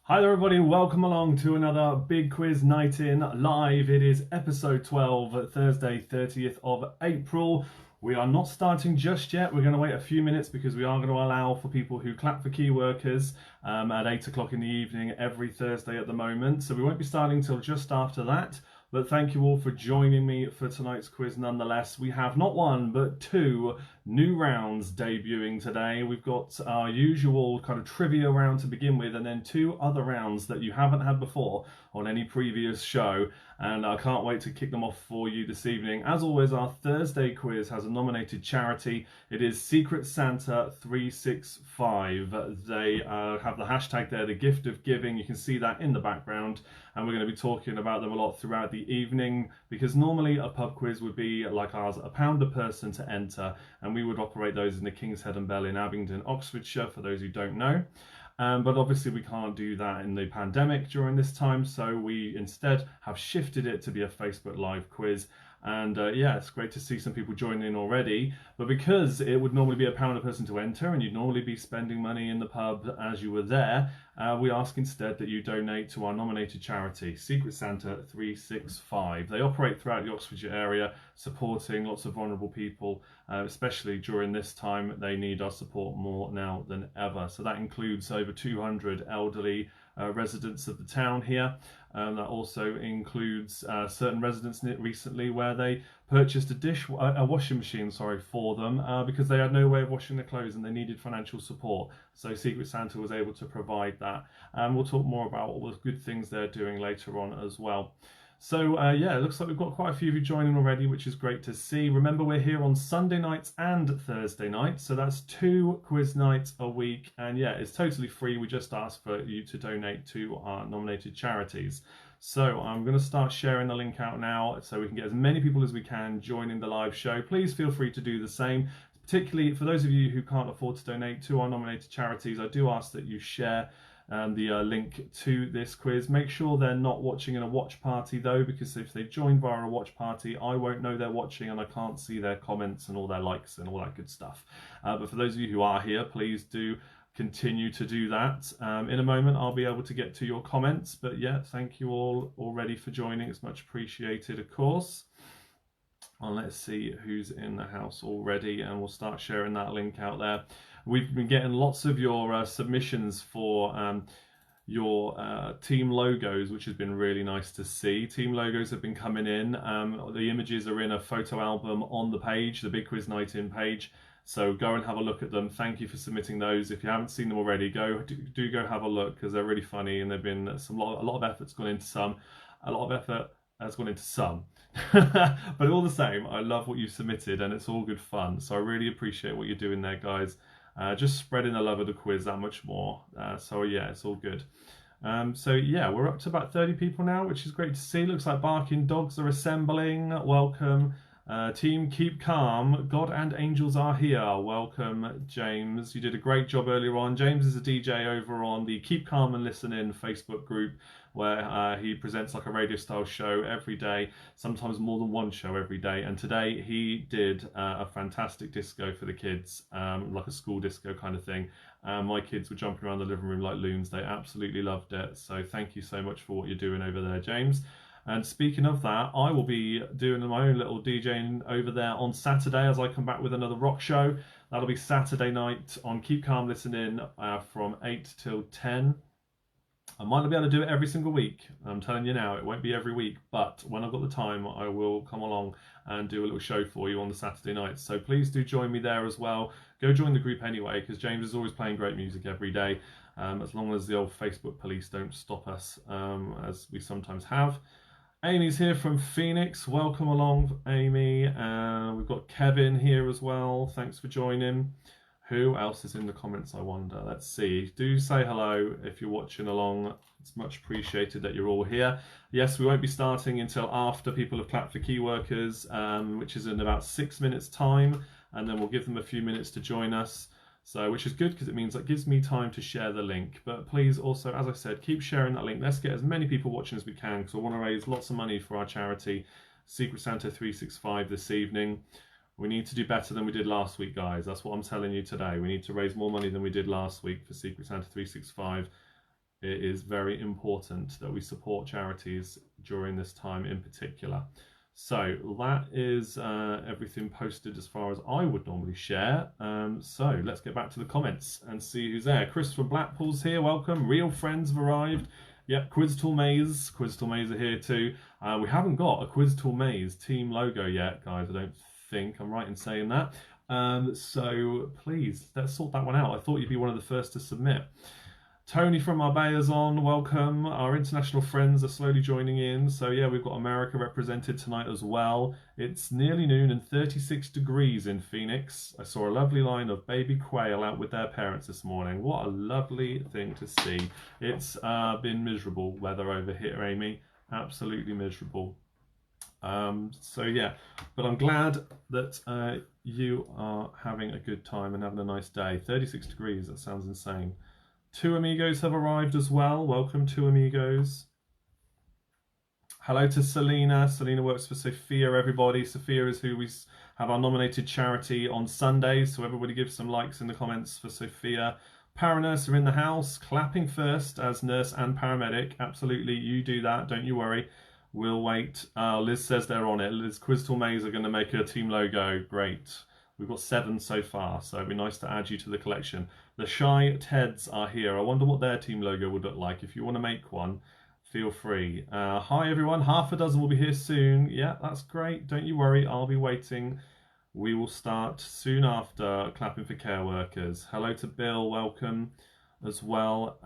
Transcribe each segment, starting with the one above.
Hi there everybody, welcome along to another Big Quiz Night In live. It is episode 12, Thursday 30th of April. We are not starting just yet, we're going to wait a few minutes because we are going to allow for people who clap for key workers at 8 o'clock in the evening every Thursday at the moment. So we won't be starting till just after that. But thank you all for joining me for tonight's quiz nonetheless. We have not one, but two new rounds debuting today. We've got our usual kind of trivia round to begin with, and then two other rounds that you haven't had before on any previous show. And I can't wait to kick them off for you this evening. As always, our Thursday quiz has a nominated charity. It is Secret Santa 365. They have the hashtag there, the gift of giving. You can see that in the background. And we're going to be talking about them a lot throughout the evening, because normally a pub quiz would be like ours, £1 a person to enter, and we would operate those in the King's Head and Bell in Abingdon, Oxfordshire, for those who don't know. But obviously we can't do that in the pandemic during this time, so we instead have shifted it to be a Facebook Live quiz. And yeah, it's great to see some people joining in already. But because it would normally be £1 a person to enter, and you'd normally be spending money in the pub as you were there, we ask instead that you donate to our nominated charity, Secret Santa 365. They operate throughout the Oxfordshire area, supporting lots of vulnerable people, especially during this time. They need our support more now than ever. So that includes over 200 elderly residents of the town here. That also includes certain residents recently where they purchased a washing machine, for them because they had no way of washing their clothes and they needed financial support. So Secret Santa was able to provide that, and we'll talk more about all the good things they're doing later on as well. So yeah, it looks like we've got quite a few of you joining already, which is great to see. Remember, we're here on Sunday nights and Thursday nights, so that's 2 quiz nights a week, and yeah, it's totally free. We just ask for you to donate to our nominated charities. So I'm going to start sharing the link out now so we can get as many people as we can joining the live show. Please feel free to do the same, particularly for those of you who can't afford to donate to our nominated charities. I do ask that you share the link to this quiz. Make sure they're not watching in a watch party though, because if they've joined via a watch party, I won't know they're watching and I can't see their comments and all their likes and all that good stuff. But for those of you who are here, please do continue to do that. In a moment I'll be able to get to your comments, but yeah, thank you all already for joining. It's much appreciated, of course. And let's see who's in the house already, and we'll start sharing that link out there. We've been getting lots of your submissions for your team logos, which has been really nice to see. Team logos have been coming in. The images are in a photo album on the page, the Big Quiz Night In page. So go and have a look at them. Thank you for submitting those. If you haven't seen them already, do go have a look, because they're really funny, and they've been a lot of effort's gone into some. A lot of effort has gone into some. But all the same, I love what you submitted, and it's all good fun. So I really appreciate what you're doing there, guys. Just spreading the love of the quiz that much more. So yeah, it's all good. So yeah, we're up to about 30 people now, which is great to see. Looks like barking dogs are assembling. Welcome. Team Keep Calm, God and Angels Are Here. Welcome, James. You did a great job earlier on. James is a DJ over on the Keep Calm and Listen In Facebook group, where he presents like a radio style show every day, sometimes more than one show every day. And today he did a fantastic disco for the kids, like a school disco kind of thing. My kids were jumping around the living room like loons. They absolutely loved it. So thank you so much for what you're doing over there, James. And speaking of that, I will be doing my own little DJing over there on Saturday as I come back with another rock show. That'll be Saturday night on Keep Calm Listen In from 8 till 10. I might not be able to do it every single week. I'm telling you now, it won't be every week. But when I've got the time, I will come along and do a little show for you on the Saturday night. So please do join me there as well. Go join the group anyway, because James is always playing great music every day. As long as the old Facebook police don't stop us, as we sometimes have. Amy's here from Phoenix. Welcome along, Amy. We've got Kevin here as well. Thanks for joining. Who else is in the comments, I wonder? Let's see. Do say hello if you're watching along. It's much appreciated that you're all here. Yes, we won't be starting until after people have clapped for key workers, which is in about 6 minutes' time. And then we'll give them a few minutes to join us. So, which is good, because it means that gives me time to share the link. But please also, as I said, keep sharing that link. Let's get as many people watching as we can, because I want to raise lots of money for our charity, Secret Santa 365, this evening. We need to do better than we did last week, guys. That's what I'm telling you today. We need to raise more money than we did last week for Secret Santa 365. It is very important that we support charities during this time in particular. So that is everything posted as far as I would normally share. So let's get back to the comments and see who's there. Chris from Blackpool's here, welcome. Real friends have arrived. Yep, Quiz Tool Maze are here too. We haven't got a Quiz Tool Maze team logo yet, guys, I don't think. I'm right in saying that. So please, let's sort that one out. I thought you'd be one of the first to submit. Tony from Marbella's on, welcome. Our international friends are slowly joining in. So yeah, we've got America represented tonight as well. It's nearly noon and 36 degrees in Phoenix. I saw a lovely line of baby quail out with their parents this morning. What a lovely thing to see. It's been miserable weather over here, Amy. Absolutely miserable. So yeah, but I'm glad that you are having a good time and having a nice day. 36 degrees, that sounds insane. 2 amigos have arrived as well. Welcome, 2 amigos. Hello to Selena. Selena works for Sophia, everybody. Sophia is who we have our nominated charity on Sundays, so everybody give some likes in the comments for Sophia. Paranurse are in the house, clapping first as nurse and paramedic. Absolutely, you do that, don't you worry. We'll wait. Liz says they're on it. Liz, Quiz Tool Maze are going to make a team logo. Great. We've got 7 so far, so it'd be nice to add you to the collection. The Shy Teds are here. I wonder what their team logo would look like. If you want to make one, feel free. Hi everyone, half a dozen will be here soon. Yeah, that's great. Don't you worry, I'll be waiting. We will start soon after clapping for care workers. Hello to Bill, welcome as well.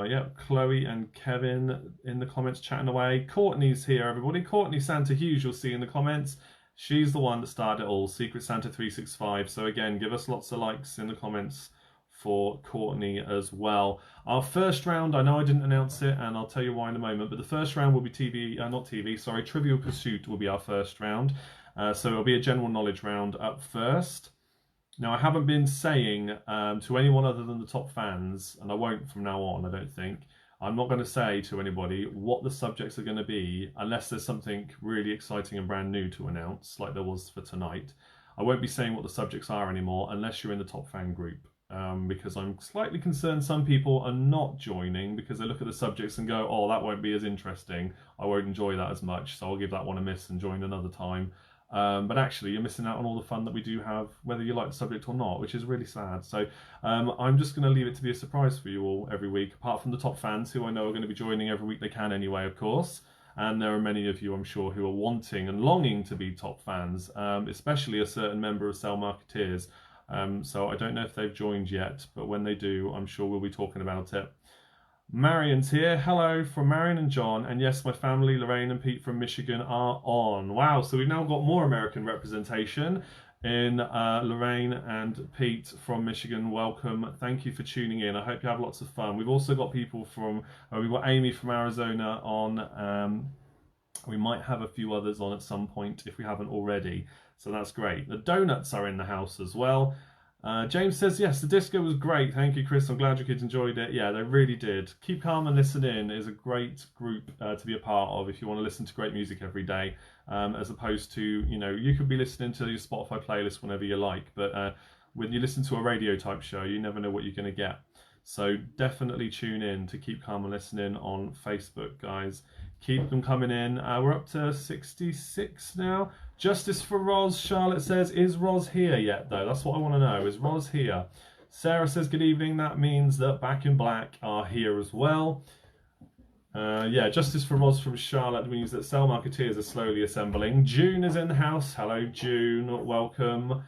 Yeah, Chloe and Kevin in the comments chatting away. Courtney's here, everybody. Courtney Santa Hughes, you'll see in the comments. She's the one that started it all, Secret Santa 365. So again, give us lots of likes in the comments for Courtney as well. Our first round, I know I didn't announce it, and I'll tell you why in a moment, but the first round will be Trivial Pursuit will be our first round. So it'll be a general knowledge round up first. Now, I haven't been saying to anyone other than the top fans, and I won't from now on, I don't think, I'm not going to say to anybody what the subjects are going to be unless there's something really exciting and brand new to announce, like there was for tonight. I won't be saying what the subjects are anymore unless you're in the top fan group, because I'm slightly concerned some people are not joining because they look at the subjects and go, oh, that won't be as interesting. I won't enjoy that as much, so I'll give that one a miss and join another time. But actually you're missing out on all the fun that we do have, whether you like the subject or not, which is really sad. So I'm just going to leave it to be a surprise for you all every week, apart from the top fans who I know are going to be joining every week they can anyway, of course. And there are many of you, I'm sure, who are wanting and longing to be top fans, especially a certain member of Cell Marketeers. So I don't know if they've joined yet, but when they do, I'm sure we'll be talking about it. Marion's here. Hello from Marion and John. And yes, my family, Lorraine and Pete from Michigan, are on. Wow, so we've now got more American representation in Lorraine and Pete from Michigan. Welcome. Thank you for tuning in. I hope you have lots of fun. We've also got people from, we've got Amy from Arizona on. We might have a few others on at some point if we haven't already. So that's great. The donuts are in the house as well. James says, yes, the disco was great. Thank you, Chris. I'm glad your kids enjoyed it. Yeah, they really did. Keep Calm and Listen In is a great group to be a part of if you want to listen to great music every day, as opposed to, you know, you could be listening to your Spotify playlist whenever you like, but when you listen to a radio type show, you never know what you're going to get. So definitely tune in to Keep Calm and Listen In on Facebook, guys. Keep them coming in. We're up to 66 now. Justice for Roz, Charlotte says, is Roz here yet though? That's what I want to know. Is Roz here? Sarah says, good evening. That means that Back in Black are here as well. Yeah, Justice for Roz from Charlotte means that Cell Marketeers are slowly assembling. June is in the house. Hello, June. Welcome.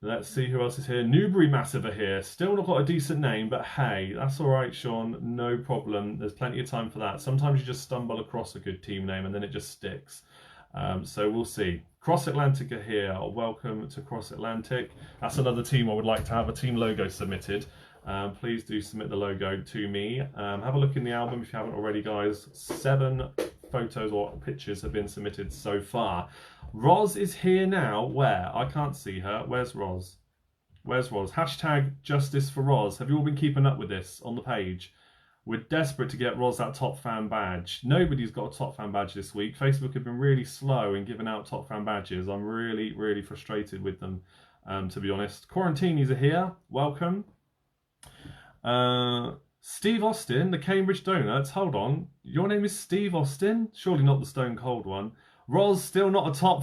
Let's see who else is here. Newbury Massive are here. Still not got a decent name, but hey, that's all right, Sean. No problem. There's plenty of time for that. Sometimes you just stumble across a good team name and then it just sticks. So we'll see. Cross Atlantic are here. Welcome to Cross Atlantic. That's another team I would like to have a team logo submitted. Please do submit the logo to me. Have a look in the album if you haven't already, guys. 7 photos or pictures have been submitted so far. Roz is here now. Where? I can't see her. Where's Roz? Where's Roz? Hashtag Justice for Roz. Have you all been keeping up with this on the page? We're desperate to get Roz that top fan badge. Nobody's got a top fan badge this week. Facebook have been really slow in giving out top fan badges. I'm really, really frustrated with them, to be honest. Quarantinis are here. Welcome. Steve Austin, the Cambridge Donuts. Hold on. Your name is Steve Austin? Surely not the Stone Cold one. Roz, still not a top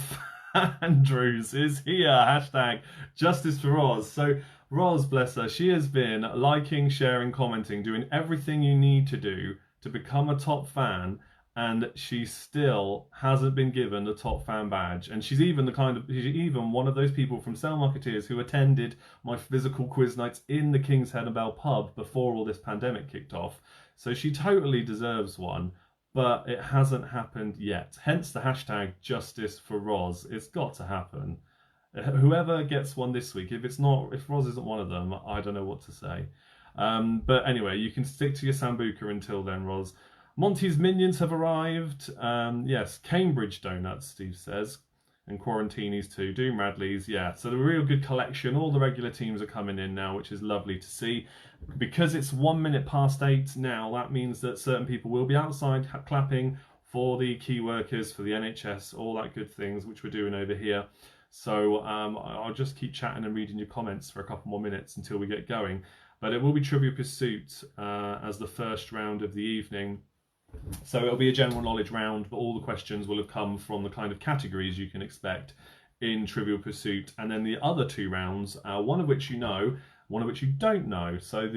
fan, Drews, is here. Hashtag justice for Roz. So, Roz, bless her, she has been liking, sharing, commenting, doing everything you need to do to become a top fan, and she still hasn't been given the top fan badge. And she's even one of those people from Sale Marketeers who attended my physical quiz nights in the King's Head and Bell pub before all this pandemic kicked off. So she totally deserves one, but it hasn't happened yet. Hence the hashtag justice for Roz. It's got to happen. Whoever gets one this week, if Roz isn't one of them, I don't know what to say. But anyway, you can stick to your Sambuca until then, Roz. Monty's minions have arrived. Yes, Cambridge Donuts, Steve says. And Quarantinis too. Doom Radleys, yeah. So the real good collection. All the regular teams are coming in now, which is lovely to see. Because it's 1 minute past 8 now, that means that certain people will be outside clapping for the key workers, for the NHS, all that good things, which we're doing over here. So I'll just keep chatting and reading your comments for a couple more minutes until we get going. But it will be Trivial Pursuit as the first round of the evening. So it'll be a general knowledge round, but all the questions will have come from the kind of categories you can expect in Trivial Pursuit. And then the other 2 rounds, one of which you know, one of which you don't know. So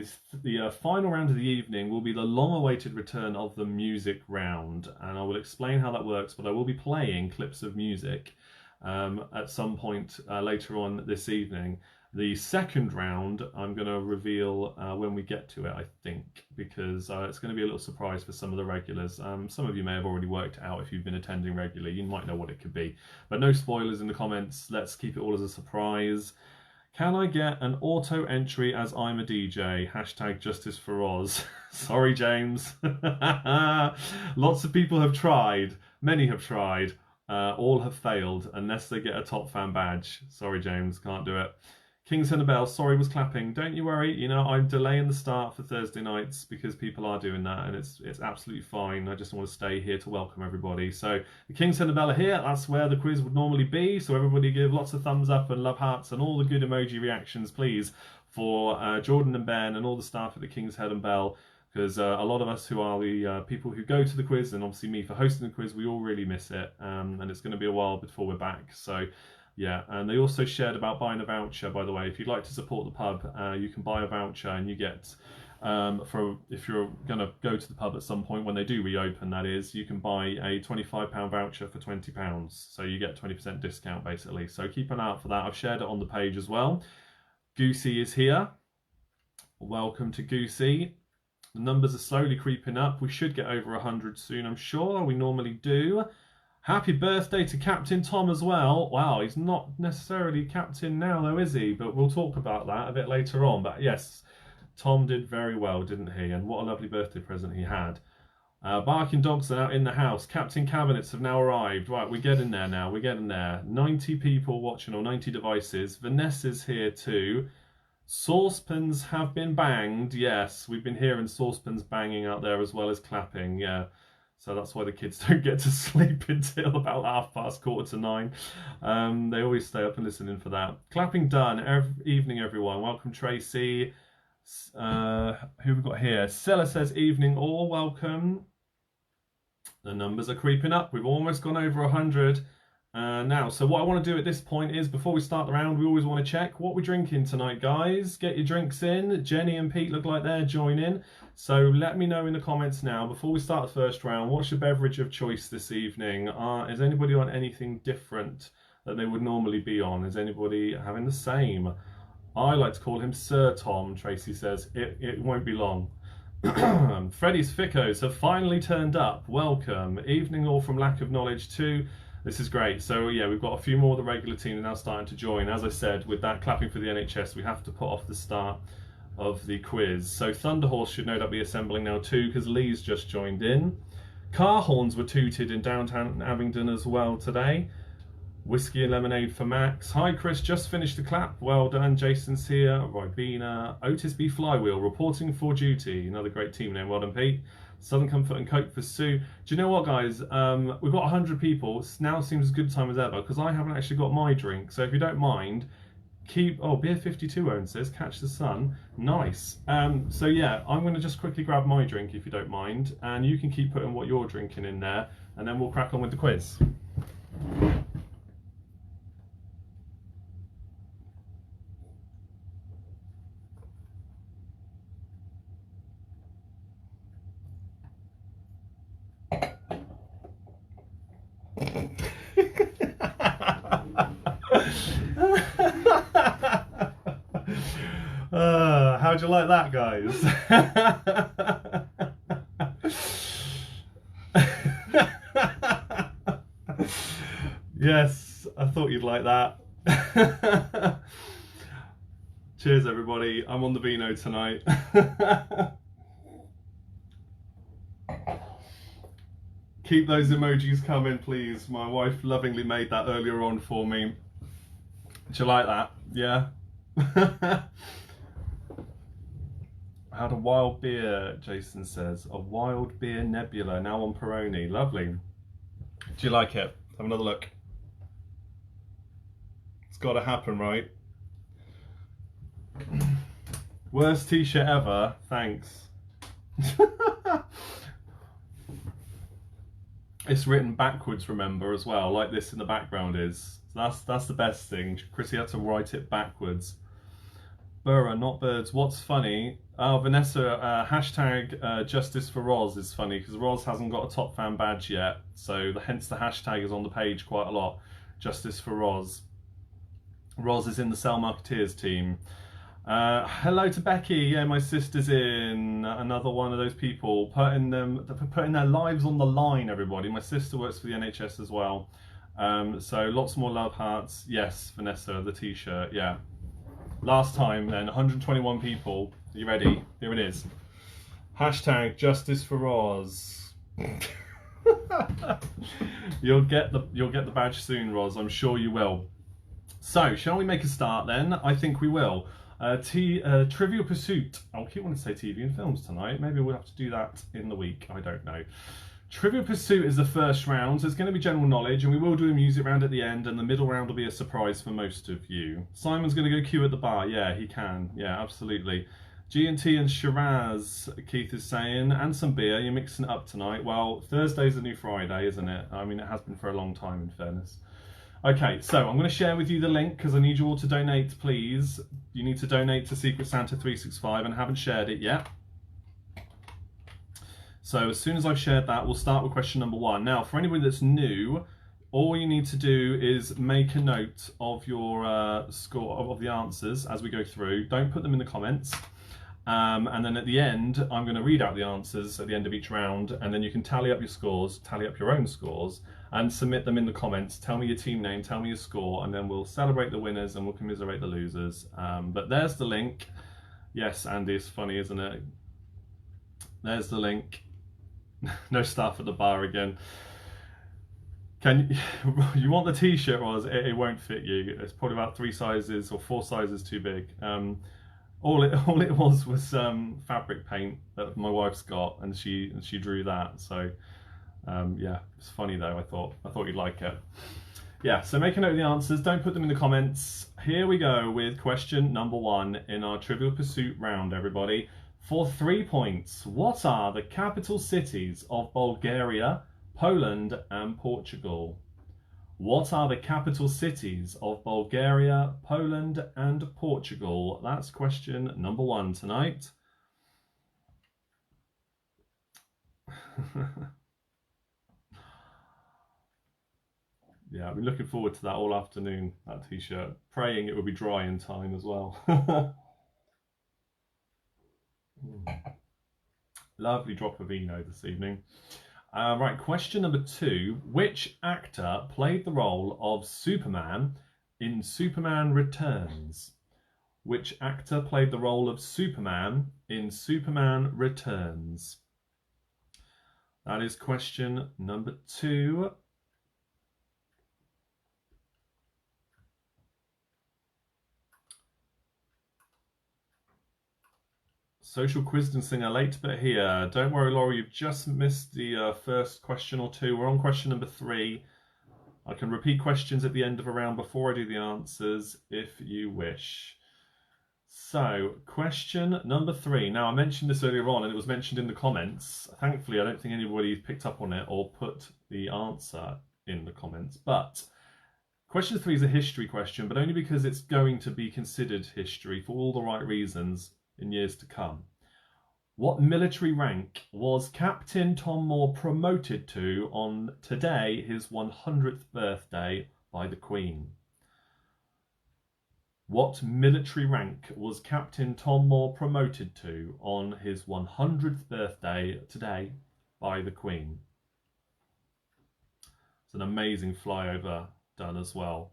the final round of the evening will be the long-awaited return of the music round. And I will explain how that works, but I will be playing clips of music at some point later on this evening. The second round, I'm going to reveal when we get to it, I think, because it's going to be a little surprise for some of the regulars. Some of you may have already worked it out if you've been attending regularly. You might know what it could be. But no spoilers in the comments. Let's keep it all as a surprise. Can I get an auto entry as I'm a DJ? Hashtag justice for Oz. Sorry, James. Lots of people have tried. Many have tried. All have failed unless they get a top fan badge. Sorry, James. Can't do it. King's Head and Bell, sorry, was clapping. Don't you worry, you know, I'm delaying the start for Thursday nights because people are doing that, and it's absolutely fine. I just want to stay here to welcome everybody. So the King's Head and Bell are here. That's where the quiz would normally be. So everybody give lots of thumbs up and love hearts and all the good emoji reactions, please, for Jordan and Ben and all the staff at the King's Head and Bell, because a lot of us who are the people who go to the quiz, and obviously me for hosting the quiz, we all really miss it, and it's going to be a while before we're back. So yeah, and they also shared about buying a voucher, by the way. If you'd like to support the pub, you can buy a voucher, and you get, if you're going to go to the pub at some point, when they do reopen, that is, you can buy a £25 voucher for £20. So you get 20% discount, basically. So keep an eye out for that. I've shared it on the page as well. Goosey is here. Welcome to Goosey. The numbers are slowly creeping up. We should get over 100 soon, I'm sure. We normally do. Happy birthday to Captain Tom as well. Wow, he's not necessarily captain now though, is he? But we'll talk about that a bit later on. But yes, Tom did very well, didn't he? And what a lovely birthday present he had. Barking dogs are now in the house. Captain cabinets have now arrived. Right, we're getting there now. We're getting there. 90 people watching, or 90 devices. Vanessa's here too. Saucepans have been banged. Yes, we've been hearing saucepans banging out there as well as clapping. Yeah. So that's why the kids don't get to sleep until about 9:30. They always stay up and listen in for that. Clapping done. Evening, everyone. Welcome, Tracy. Who have we got here? Sella says evening all. Welcome. The numbers are creeping up. We've almost gone over 100 now. So what I want to do at this point is, before we start the round, we always want to check what we're drinking tonight, guys. Get your drinks in. Jenny and Pete look like they're joining. So let me know in the comments now, before we start the first round, what's your beverage of choice this evening? Is anybody on anything different that they would normally be on? Is anybody having the same? I like to call him Sir Tom, Tracy says. It won't be long. Freddy's Ficcos have finally turned up. Welcome. Evening all from Lack of Knowledge too. This is great. So yeah, we've got a few more of the regular team now starting to join. As I said, with that clapping for the NHS, we have to put off the start of the quiz. So Thunderhorse should no doubt be assembling now too, because Lee's just joined in. Car horns were tooted in downtown Abingdon as well today. Whiskey and lemonade for Max. Hi Chris, just finished the clap. Well done. Jason's here. Ribena. Otis B. Flywheel reporting for duty. Another great team name. Well done, Pete. Southern Comfort and Coke for Sue. Do you know what, guys? We've got 100 people. Now seems as good a time as ever, because I haven't actually got my drink. So if you don't mind, Beer 52 owns this. Catch the sun. Nice. So yeah, I'm going to just quickly grab my drink if you don't mind, and you can keep putting what you're drinking in there, and then we'll crack on with the quiz. How'd you like that, guys? Yes, I thought you'd like that. Cheers, everybody. I'm on the vino tonight. Keep those emojis coming, please. My wife lovingly made that earlier on for me. Do you like that? Yeah? I had a wild beer, Jason says. A wild beer nebula, now on Peroni. Lovely. Do you like it? Have another look. It's got to happen, right? Worst t-shirt ever. Thanks. It's written backwards, remember, as well, like this in the background is. So that's the best thing. Chrissy had to write it backwards. Burra, not birds. What's funny? Oh, Vanessa, hashtag Justice for Roz is funny because Roz hasn't got a top fan badge yet, so hence the hashtag is on the page quite a lot. Justice for Roz. Roz is in the Cell Marketeers team. Hello to Becky. Yeah, my sister's in. Another one of those people putting their lives on the line. Everybody, my sister works for the NHS as well. So lots more love hearts. Yes, Vanessa, the t-shirt. Yeah. Last time then, 121 people. Are you ready? Here it is. Hashtag Justice for Roz. You'll get the badge soon, Roz. I'm sure you will. So, shall we make a start then? I think we will. Trivial Pursuit. I keep wanting to say TV and films tonight. Maybe we'll have to do that in the week. I don't know. Trivial Pursuit is the first round, so it's going to be general knowledge, and we will do a music round at the end, and the middle round will be a surprise for most of you. Simon's going to go queue at the bar. Yeah, he can. Yeah, absolutely. G&T and Shiraz, Keith is saying, and some beer. You're mixing it up tonight. Well, Thursday's the new Friday, isn't it? I mean, it has been for a long time, in fairness. Okay, so I'm going to share with you the link because I need you all to donate, please. You need to donate to Secret Santa 365 and I haven't shared it yet. So as soon as I've shared that, we'll start with question number 1. Now, for anybody that's new, all you need to do is make a note of your score of the answers as we go through. Don't put them in the comments. And then at the end, I'm going to read out the answers at the end of each round, and then you can tally up your scores, tally up your own scores, and submit them in the comments. Tell me your team name, tell me your score, and then we'll celebrate the winners and we'll commiserate the losers. But there's the link. Yes, Andy, it's funny, isn't it? There's the link. No staff at the bar again. You want the t-shirt, or it won't fit you? It's probably about 3 sizes or 4 sizes too big. All it was fabric paint that my wife's got, and she drew that. So yeah, it's funny though. I thought you'd like it. Yeah, so make a note of the answers. Don't put them in the comments. Here we go with question number 1 in our Trivial Pursuit round, everybody. For 3 points, what are the capital cities of Bulgaria, Poland, and Portugal? What are the capital cities of Bulgaria, Poland, and Portugal? That's question number 1 tonight. Yeah, I've been looking forward to that all afternoon, that t-shirt. Praying it would be dry in time as well. Lovely drop of vino this evening. Right, question number 2. Which actor played the role of Superman in Superman Returns? Which actor played the role of Superman in Superman Returns? That is question number 2. Social quiz singer late but here. Don't worry, Laura, you've just missed the first question or 2. We're on question number 3. I can repeat questions at the end of a round before I do the answers if you wish. So, question number 3. Now, I mentioned this earlier on and it was mentioned in the comments. Thankfully, I don't think anybody picked up on it or put the answer in the comments. But question 3 is a history question, but only because it's going to be considered history for all the right reasons in years to come. What military rank was Captain Tom Moore promoted to on today, his 100th birthday, by the Queen? What military rank was Captain Tom Moore promoted to on his 100th birthday today by the Queen? It's an amazing flyover done as well,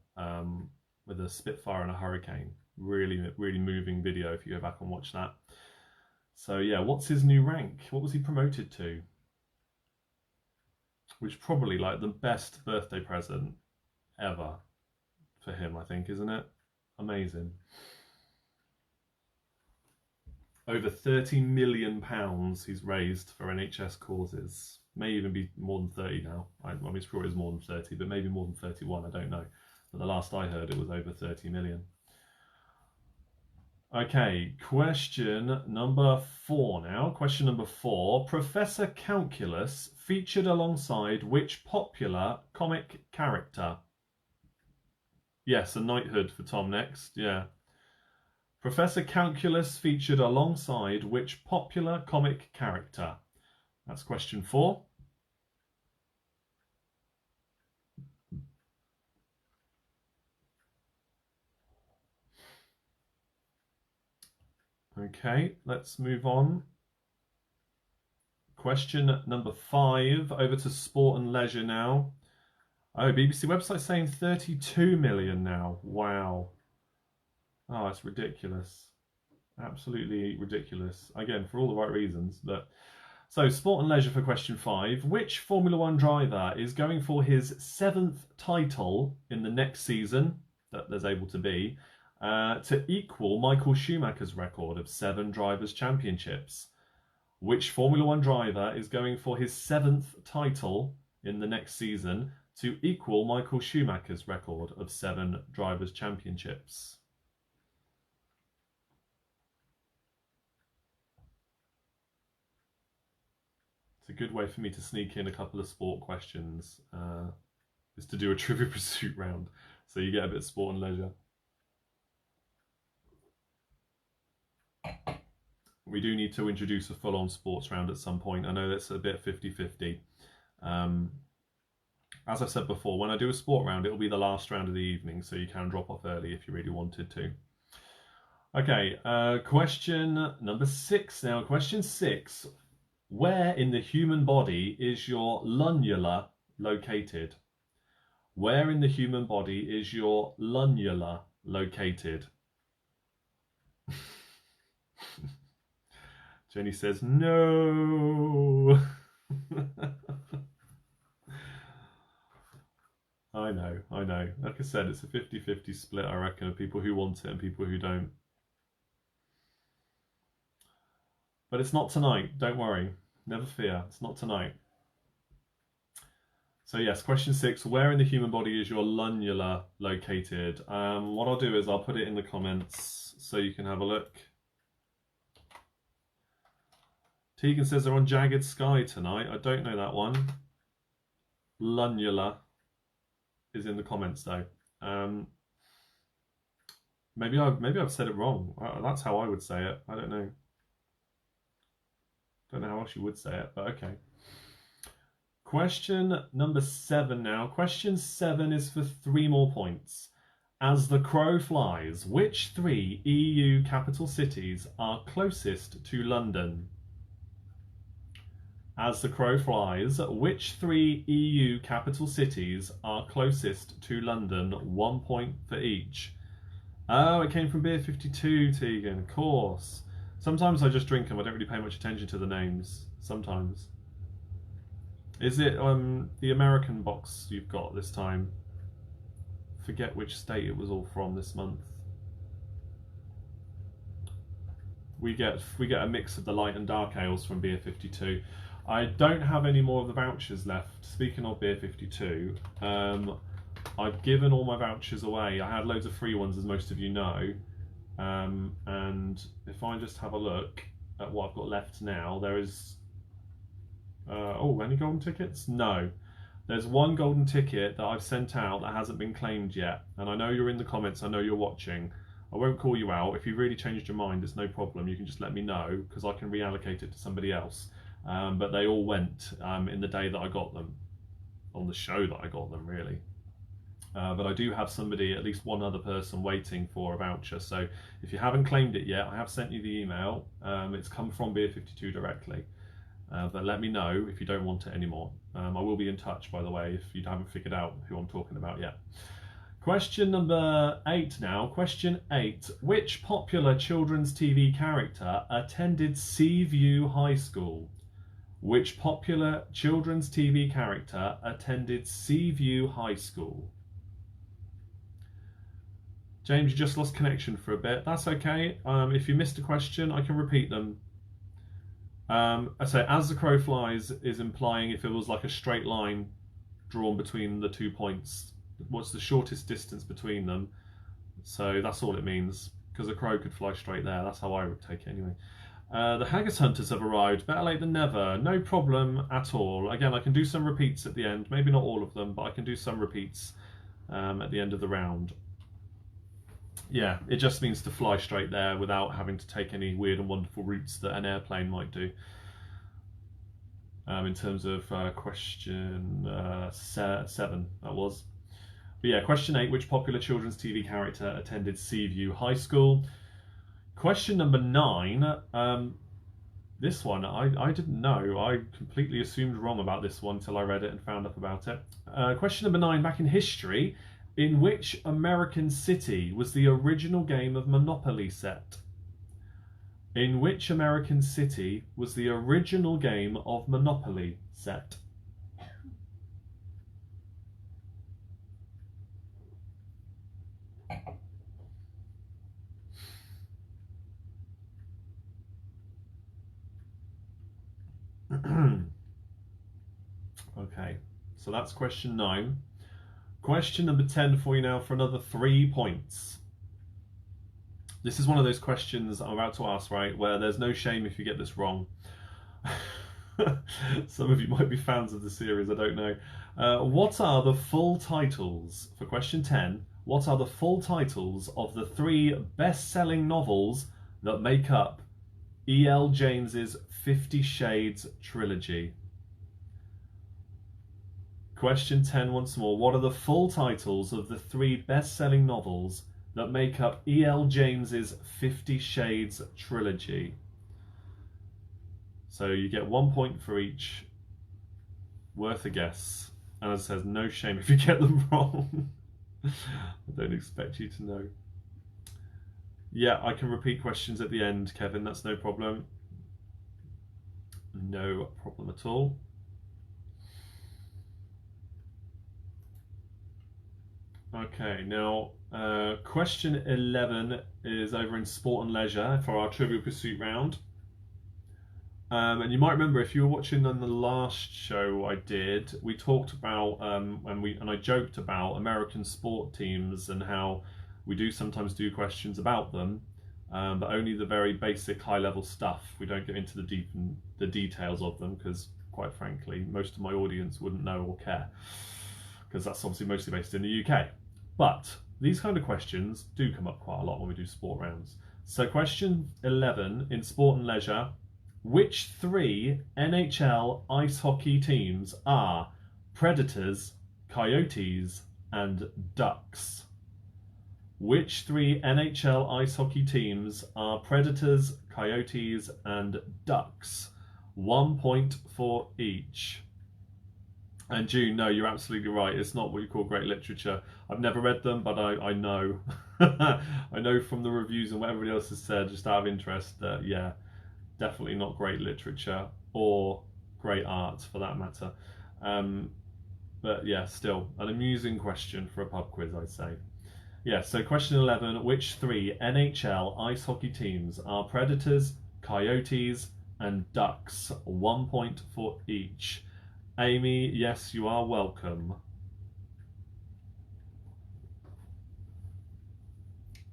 with a Spitfire and a Hurricane. Really, really moving video if you go back and watch that. So yeah, what's his new rank? What was he promoted to? Which is probably like the best birthday present ever for him, I think, isn't it? Amazing. Over £30 million he's raised for NHS causes. May even be more than 30 now. I mean, it's probably more than 30, but maybe more than 31, I don't know. But the last I heard, it was over 30 million. Okay, question number 4 now. Question number 4. Professor Calculus featured alongside which popular comic character? Yes, a knighthood for Tom next, yeah. Professor Calculus featured alongside which popular comic character? That's question 4. Okay, let's move on. Question number 5, over to sport and leisure now. Oh, BBC website saying 32 million now. Wow. Oh, it's ridiculous. Absolutely ridiculous. Again, for all the right reasons. But so, sport and leisure for question 5. Which Formula 1 driver is going for his 7th title in the next season that there's able to be, to equal Michael Schumacher's record of 7 drivers' championships? Which Formula 1 driver is going for his 7th title in the next season to equal Michael Schumacher's record of 7 drivers' championships? It's a good way for me to sneak in a couple of sport questions, is to do a Trivia Pursuit round, so you get a bit of sport and leisure. We do need to introduce a full-on sports round at some point. I know that's a bit 50-50. As I've said before, when I do a sport round, it'll be the last round of the evening, so you can drop off early if you really wanted to. Okay, question number 6 now. Question 6. Where in the human body is your lunula located? Where in the human body is your lunula located? Jenny says no. I know. Like I said, it's a 50-50 split, I reckon, of people who want it and people who don't. But it's not tonight, don't worry. Never fear, it's not tonight. So yes, question 6, where in the human body is your lunula located? What I'll do is I'll put it in the comments so you can have a look. Tegan says they're on Jagged Sky tonight. I don't know that one. Lunula is in the comments though. Maybe I've said it wrong. That's how I would say it. I don't know. Don't know how else you would say it, but okay. Question number 7 now. Question 7 is for 3 more points. As the crow flies, which 3 EU capital cities are closest to London? As the crow flies, which 3 EU capital cities are closest to London? 1 point for each. Oh, it came from Beer 52, Tegan, of course. Sometimes I just drink them, I don't really pay much attention to the names, sometimes. Is it the American box you've got this time? Forget which state it was all from this month. We get a mix of the light and dark ales from Beer 52. I don't have any more of the vouchers left. Speaking of Beer 52, I've given all my vouchers away. I had loads of free ones, as most of you know. And if I just have a look at what I've got left now, there is... oh, any golden tickets? No. There's one golden ticket that I've sent out that hasn't been claimed yet. And I know you're in the comments, I know you're watching. I won't call you out. If you've really changed your mind, it's no problem. You can just let me know, because I can reallocate it to somebody else. But they all went in the day that I got them, on the show that I got them, really. But I do have somebody, at least one other person, waiting for a voucher. So if you haven't claimed it yet, I have sent you the email. It's come from Beer52 directly. But let me know if you don't want it anymore. I will be in touch, by the way, if you haven't figured out who I'm talking about yet. Question number 8 now. Question 8. Which popular children's TV character attended Seaview High School? Which popular children's TV character attended Seaview High School? James, you just lost connection for a bit. That's okay. If you missed a question, I can repeat them. I say, as the crow flies is implying if it was like a straight line drawn between the 2 points, what's the shortest distance between them? So that's all it means, because a crow could fly straight there. That's how I would take it anyway. The haggis hunters have arrived. Better late than never. No problem at all. Again, I can do some repeats at the end. Maybe not all of them, but I can do some repeats at the end of the round. Yeah, it just means to fly straight there without having to take any weird and wonderful routes that an airplane might do. In terms of question 7, that was. But yeah, question 8, which popular children's TV character attended Seaview High School? Question number 9, this one I didn't know. I completely assumed wrong about this one until I read it and found up about it. Question number 9, back in history, in which American city was the original game of Monopoly set? In which American city was the original game of Monopoly set? Okay, so that's question 9. Question number 10 for you now for another 3 points. This is one of those questions I'm about to ask, right, where there's no shame if you get this wrong. Some of you might be fans of the series, I don't know. What are the full titles, for question 10, what are the full titles of the 3 best-selling novels that make up E.L. James's 50 Shades trilogy? Question 10 once more. What are the full titles of the 3 best-selling novels that make up E.L. James's 50 Shades trilogy? So you get 1 point for each. Worth a guess. And as it says, no shame if you get them wrong. I don't expect you to know. Yeah, I can repeat questions at the end, Kevin. That's no problem. No problem at all. Okay, now question 11 is over in Sport and Leisure for our Trivial Pursuit round. And you might remember, if you were watching on the last show I did, we talked about and I joked about American sport teams and how we do sometimes do questions about them, but only the very basic high-level stuff. We don't get into the details of them because, quite frankly, most of my audience wouldn't know or care, because that's obviously mostly based in the UK. But these kind of questions do come up quite a lot when we do sport rounds. So question 11 in Sport and Leisure, which 3 NHL ice hockey teams are Predators, Coyotes and Ducks? Which 3 NHL ice hockey teams are Predators, Coyotes and Ducks? 1 point for each. And June, no, you're absolutely right. It's not what you call great literature. I've never read them, but I know. I know from the reviews and what everybody else has said, just out of interest, that, yeah, definitely not great literature or great art for that matter. But yeah, still an amusing question for a pub quiz, I'd say. Yeah, so question 11, which 3 NHL ice hockey teams are Predators, Coyotes and Ducks? 1 point for each. Amy, yes, you are welcome.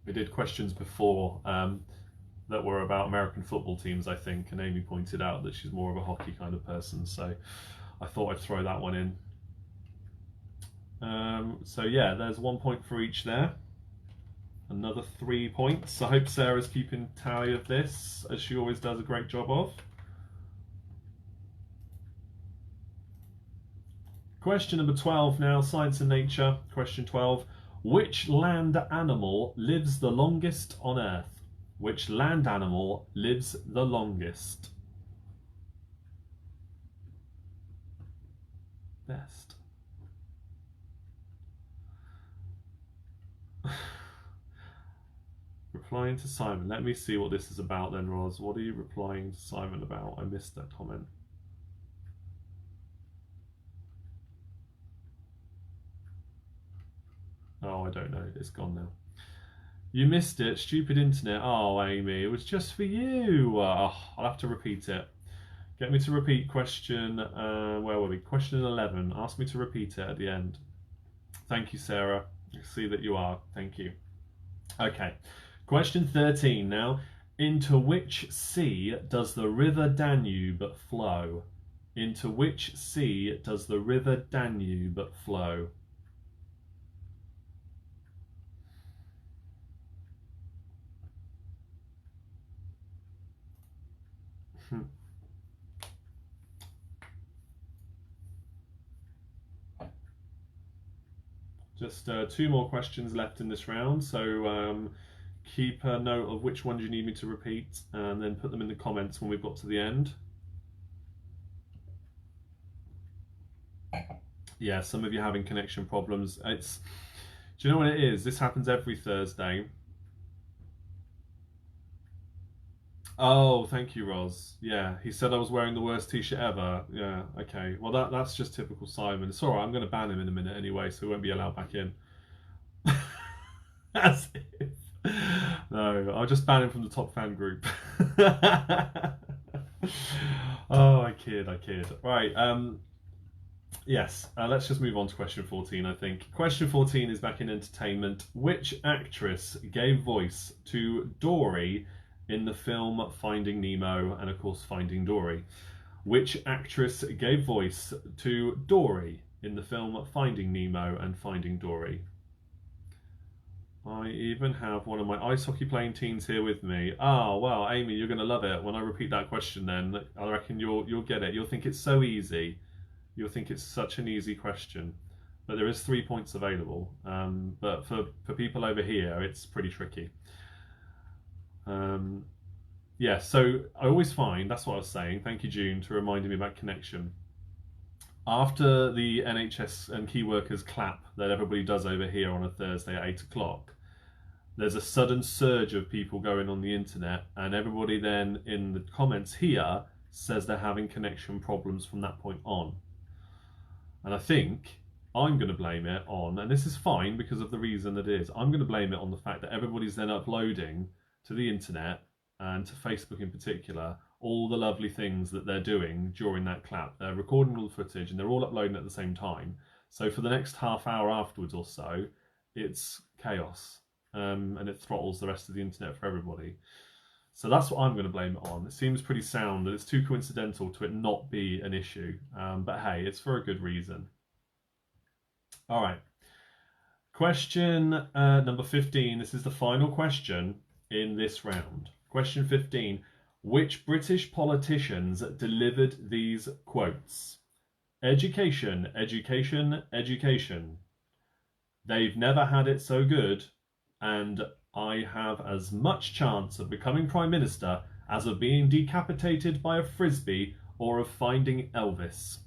We did questions before that were about American football teams, I think, and Amy pointed out that she's more of a hockey kind of person, so I thought I'd throw that one in. So yeah, there's 1 point for each there. Another 3 points. I hope Sarah's keeping tally of this, as she always does a great job of. Question number 12 now, Science and Nature. Question 12. Which land animal lives the longest on Earth? Which land animal lives the longest? Best. Replying to Simon. Let me see what this is about then, Roz. What are you replying to Simon about? I missed that comment. Oh, I don't know. It's gone now. You missed it. Stupid internet. Oh, Amy, it was just for you. I'll have to repeat it. Get me to repeat question, where were we? Question 11. Ask me to repeat it at the end. Thank you, Sarah. I see that you are. Thank you. Okay. Question 13 now. Into which sea does the river Danube flow? Into which sea does the river Danube flow? Just 2 more questions left in this round, so keep a note of which ones you need me to repeat and then put them in the comments when we've got to the end. Yeah, some of you having connection problems. Do you know what it is? This happens every Thursday. Oh, thank you, Roz. Yeah, he said I was wearing the worst t-shirt ever. Yeah, okay. Well, that's just typical Simon. It's all right. I'm going to ban him in a minute anyway, so he won't be allowed back in. As if. No, I'll just ban him from the top fan group. Oh, I kid. Right, yes, let's just move on to question 14, I think. Question 14 is back in entertainment. Which actress gave voice to Dory in the film Finding Nemo and, of course, Finding Dory? Which actress gave voice to Dory in the film Finding Nemo and Finding Dory? I even have one of my ice hockey playing teens here with me. Oh, well, Amy, you're going to love it. When I repeat that question then, I reckon you'll get it. You'll think it's so easy. You'll think it's such an easy question. But there is 3 points available. But for people over here, it's pretty tricky. Yeah, so I always find, that's what I was saying, thank you June for reminding me about connection. After the NHS and key workers clap that everybody does over here on a Thursday at 8 o'clock, there's a sudden surge of people going on the internet, and everybody then in the comments here says they're having connection problems from that point on. And I think I'm going to blame it on, and this is fine because of the reason it is, I'm going to blame it on the fact that everybody's then uploading to the internet and to Facebook in particular all the lovely things that they're doing during that clap. They're recording all the footage and they're all uploading at the same time. So for the next half hour afterwards or so, it's chaos, and it throttles the rest of the internet for everybody. So that's what I'm going to blame it on. It seems pretty sound and it's too coincidental to it not be an issue. But hey, it's for a good reason. All right. Question number 15. This is the final question in this round. Question 15. Which British politicians delivered these quotes? Education, education, education. They've never had it so good, and I have as much chance of becoming Prime Minister as of being decapitated by a frisbee or of finding Elvis.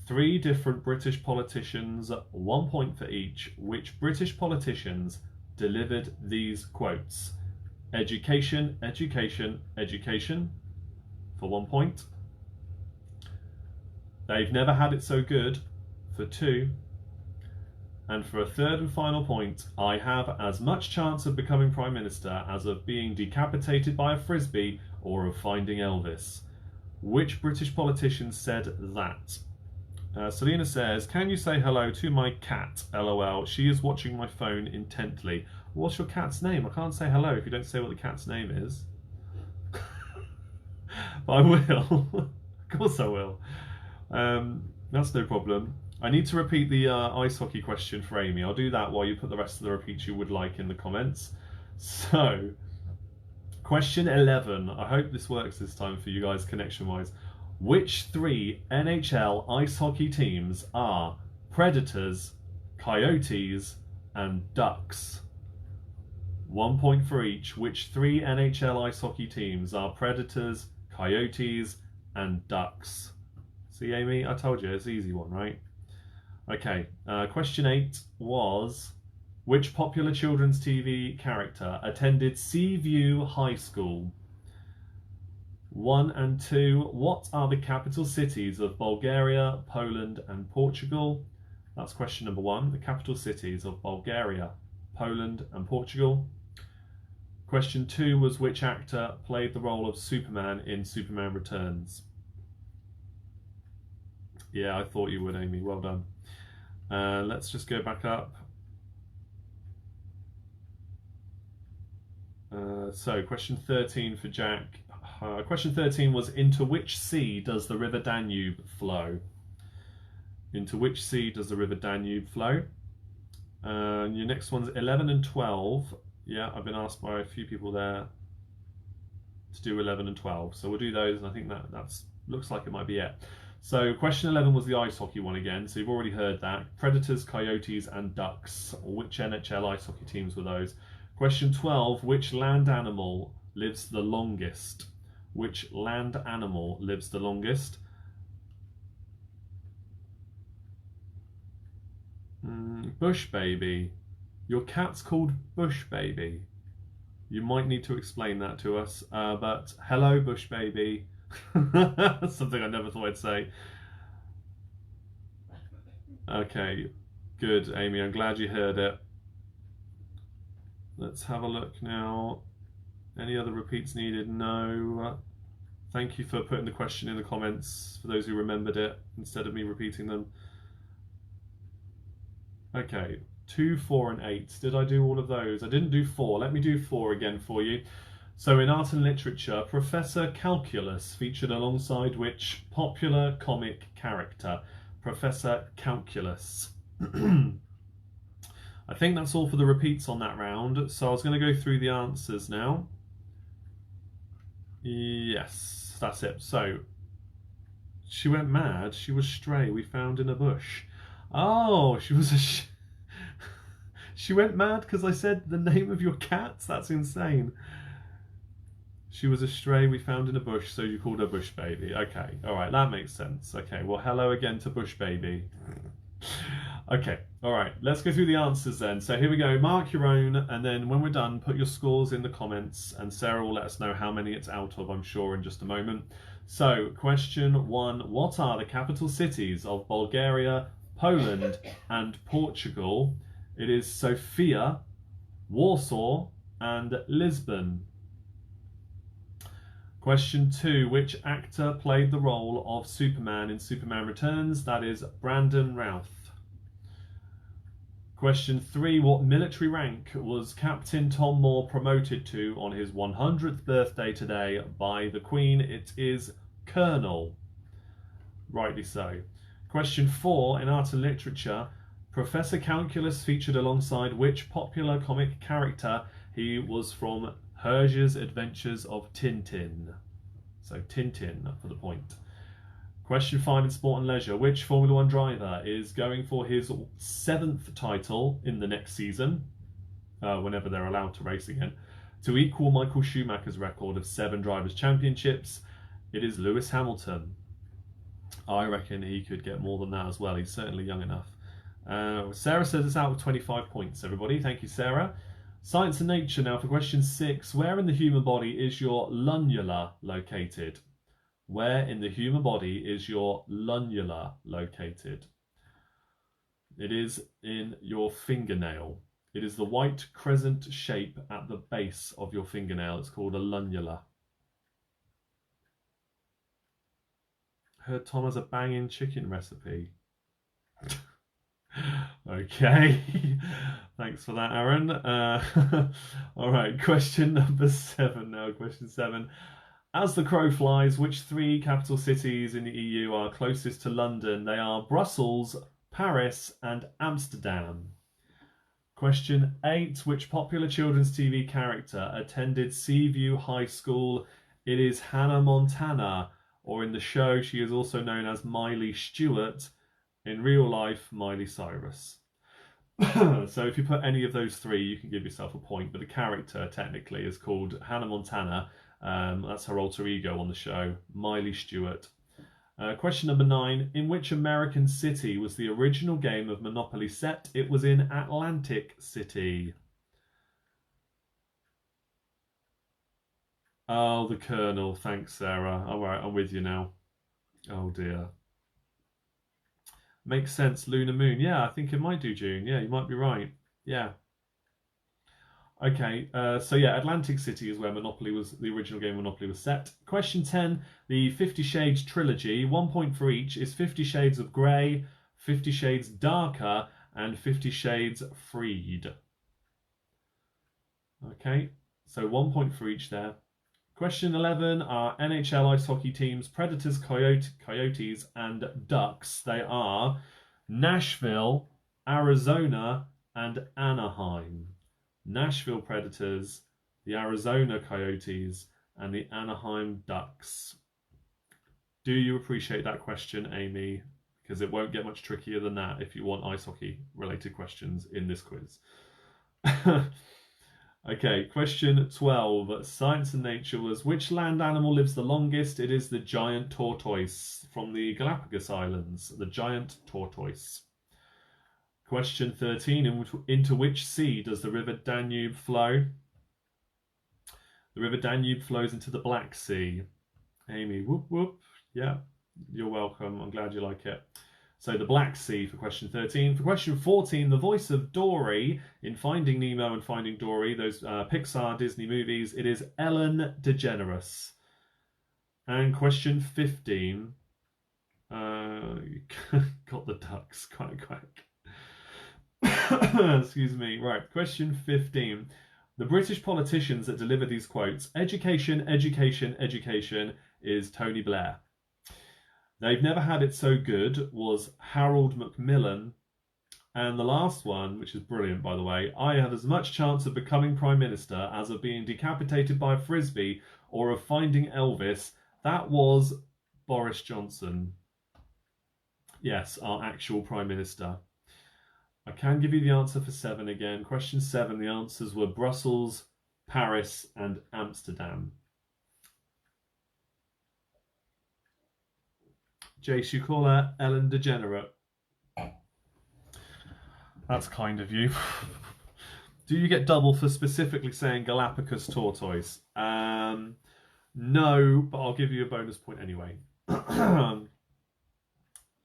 3 different British politicians, 1 point for each. Which British politicians delivered these quotes? Education, education, education, for 1 point. They've never had it so good, for 2. And for a 3rd and final point, I have as much chance of becoming Prime Minister as of being decapitated by a frisbee or of finding Elvis. Which British politician said that? Selena says, can you say hello to my cat? LOL. She is watching my phone intently. What's your cat's name? I can't say hello if you don't say what the cat's name is. But I will. Of course I will. That's no problem. I need to repeat the ice hockey question for Amy. I'll do that while you put the rest of the repeats you would like in the comments. So, question 11. I hope this works this time for you guys connection-wise. Which 3 NHL ice hockey teams are Predators, Coyotes, and Ducks? 1 point for each. Which 3 NHL ice hockey teams are Predators, Coyotes, and Ducks? See, Amy, I told you, it's an easy one, right? Okay, question 8 was, which popular children's TV character attended Seaview High School? 1 and 2, what are the capital cities of Bulgaria, Poland, and Portugal? That's question number 1, the capital cities of Bulgaria, Poland, and Portugal. Question 2 was, which actor played the role of Superman in Superman Returns? Yeah, I thought you would, Amy. Well done. Let's just go back up. So, question 13 for Jack. Question 13 was, into which sea does the River Danube flow? Into which sea does the River Danube flow? Your next one's 11 and 12. Yeah, I've been asked by a few people there to do 11 and 12. So we'll do those, and I think that's looks like it might be it. So question 11 was the ice hockey one again. So you've already heard that. Predators, Coyotes, and Ducks. Which NHL ice hockey teams were those? Question 12, which land animal lives the longest? Which land animal lives the longest? Bush Baby. Your cat's called Bush Baby. You might need to explain that to us. But hello, Bush Baby. That's something I never thought I'd say. Okay, good, Amy. I'm glad you heard it. Let's have a look now. Any other repeats needed? No. Thank you for putting the question in the comments, for those who remembered it, instead of me repeating them. Okay, 2, 4, and 8. Did I do all of those? I didn't do 4. Let me do 4 again for you. So in art and literature, Professor Calculus featured alongside which popular comic character? Professor Calculus. I think that's all for the repeats on that round. So I was going to go through the answers now. Yes, that's it. So she went mad. She was stray. We found in a bush. Oh, she was a... She went mad because I said the name of your cats? That's insane. She was a stray we found in a bush, so you called her Bush Baby. Okay, all right, that makes sense. Okay, well, hello again to Bush Baby. Okay, all right, let's go through the answers then. So here we go, mark your own, and then when we're done, put your scores in the comments, and Sarah will let us know how many it's out of, I'm sure, in just a moment. So, question 1, what are the capital cities of Bulgaria, Poland, and Portugal? It is Sofia, Warsaw, and Lisbon. Question 2, which actor played the role of Superman in Superman Returns? That is Brandon Routh. Question 3, what military rank was Captain Tom Moore promoted to on his 100th birthday today by the Queen? It is Colonel. Rightly so. Question 4, in art and literature, Professor Calculus featured alongside which popular comic character? He was from Hergé's Adventures of Tintin. So Tintin for the point. Question 5 in sport and leisure. Which Formula 1 driver is going for his 7th title in the next season, whenever they're allowed to race again, to equal Michael Schumacher's record of 7 drivers' championships? It is Lewis Hamilton. I reckon he could get more than that as well. He's certainly young enough. Sarah says it's out of 25 points, everybody. Thank you, Sarah. Science and nature now for question 6. Where in the human body is your lunula located? Where in the human body is your lunula located? It is in your fingernail. It is the white crescent shape at the base of your fingernail. It's called a lunula. Heard Tom has a banging chicken recipe. Okay. Thanks for that, Aaron. All right, question number 7 now. Question 7. As the crow flies, which 3 capital cities in the EU are closest to London? They are Brussels, Paris, and Amsterdam. Question 8. Which popular children's TV character attended Seaview High School? It is Hannah Montana, or in the show, she is also known as Miley Stewart. In real life, Miley Cyrus. So if you put any of those 3, you can give yourself a point, but the character technically is called Hannah Montana. That's her alter ego on the show, Miley Stewart. Question number 9. In which American city was the original game of Monopoly set? It was in Atlantic City. Oh, the Colonel. Thanks, Sarah. All right, I'm with you now. Oh, dear. Makes sense, Lunar Moon. Yeah, I think it might do June. Yeah, you might be right. Yeah. Okay, so yeah, Atlantic City is where Monopoly was, the original game Monopoly was set. Question 10, the 50 Shades trilogy, 1 point for each, is 50 Shades of Grey, 50 Shades Darker, and 50 Shades Freed. Okay, so 1 point for each there. Question 11 are NHL ice hockey teams, Predators, Coyotes, and Ducks. They are Nashville, Arizona, and Anaheim. Nashville Predators, the Arizona Coyotes, and the Anaheim Ducks. Do you appreciate that question, Amy? Because it won't get much trickier than that if you want ice hockey related questions in this quiz. Okay, question 12. Science and Nature was, which land animal lives the longest? It is the giant tortoise from the Galapagos Islands. The giant tortoise. Question 13. Into which sea does the River Danube flow? The River Danube flows into the Black Sea. Amy, whoop whoop. Yeah, you're welcome. I'm glad you like it. So the Black Sea for question 13. For question 14, the voice of Dory in Finding Nemo and Finding Dory, those Pixar Disney movies, it is Ellen DeGeneres. And question 15, got the ducks quite quick. Excuse me. Right, question 15. The British politicians that deliver these quotes, education, education, education, is Tony Blair. They've never had it so good was Harold Macmillan. And the last one, which is brilliant, by the way, I have as much chance of becoming Prime Minister as of being decapitated by a frisbee or of finding Elvis. That was Boris Johnson. Yes, our actual Prime Minister. I can give you the answer for 7 again. Question 7, the answers were Brussels, Paris, and Amsterdam. Jace, you call her Ellen DeGenerate. That's kind of you. Do you get double for specifically saying Galapagos tortoise? No, but I'll give you a bonus point anyway.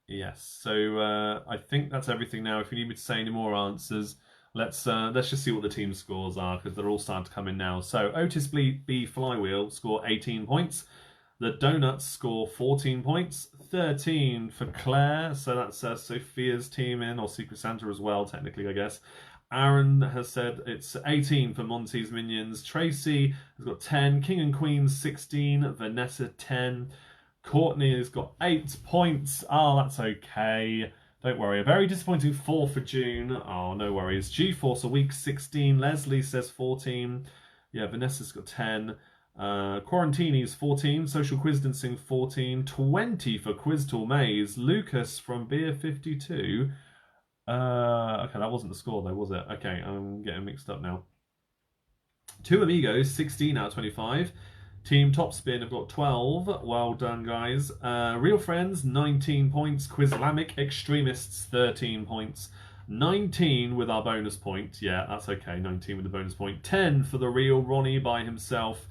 Yes, so I think that's everything now. If you need me to say any more answers, let's just see what the team scores are, because they're all starting to come in now. So Otis B Flywheel score 18 points. The Donuts score 14 points, 13 for Claire, so that's Sophia's team in, or Secret Santa as well, technically, I guess. Aaron has said it's 18 for Monty's Minions. Tracy has got 10, King and Queen 16, Vanessa 10. Courtney has got 8 points. Oh, that's okay. Don't worry. A very disappointing 4 for June. Oh, no worries. G-Force a week 16. Leslie says 14. Yeah, Vanessa's got 10. Quarantini's 14, Social Quiz Dancing 14, 20 for Quiz Tool Maze, Lucas from Beer 52. Okay, that wasn't the score though, was it? Okay, I'm getting mixed up now. Two Amigos, 16 out of 25. Team Topspin have got 12. Well done, guys. Real Friends, 19 points. Quizlamic Extremists, 13 points. 19 with our bonus point. Yeah, that's okay. 19 with the bonus point. 10 for the real Ronnie by himself.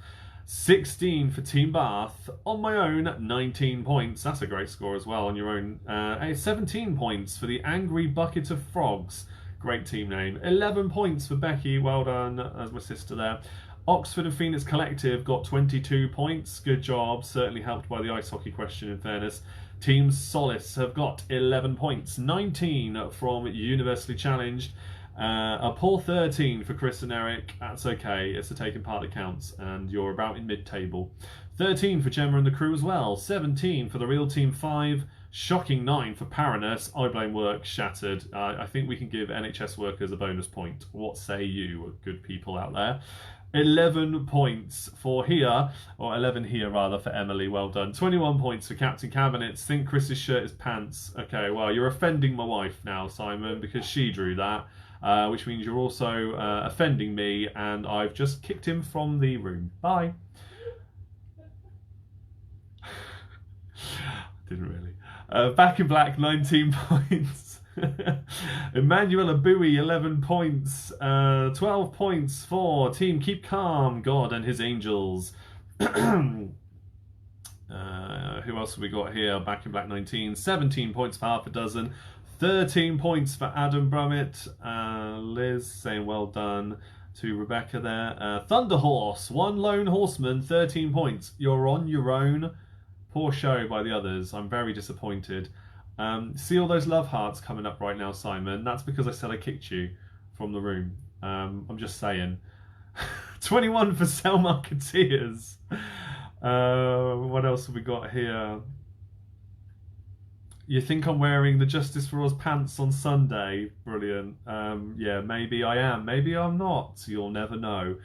16 for Team Bath. On my own, 19 points. That's a great score as well on your own. 17 points for the Angry Bucket of Frogs. Great team name. 11 points for Becky. Well done, as my sister there. Oxford and Phoenix Collective got 22 points. Good job. Certainly helped by the ice hockey question, in fairness. Team Solace have got 11 points. 19 from Universally Challenged. A poor 13 for Chris and Eric. That's okay. It's the taking part that counts, and you're about in mid-table. 13 for Gemma and the crew as well. 17 for the real Team 5. Shocking 9 for Paranus. I blame work. Shattered. I think we can give NHS workers a bonus point. What say you, good people out there? 11 points for here, or 11 here rather, for Emily. Well done. 21 points for Captain Cabinets. Think Chris's shirt is pants. Okay, well, you're offending my wife now, Simon, because she drew that. Which means you're also offending me, and I've just kicked him from the room. Bye. Didn't really. Back in Black, 19 points. Emmanuel Abui, 11 points. 12 points for Team Keep Calm, God and His Angels. Who else have we got here? Back in Black, 19. 17 points for half a dozen. 13 points for Adam Brummett. Liz saying well done to Rebecca there. Thunderhorse, one lone horseman, 13 points. You're on your own. Poor show by the others. I'm very disappointed. See all those love hearts coming up right now, Simon? That's because I said I kicked you from the room. I'm just saying. 21 for Cell Marketeers. What else have we got here? You think I'm wearing the Justice for Oz pants on Sunday? Brilliant. Yeah, maybe I am. Maybe I'm not. You'll never know.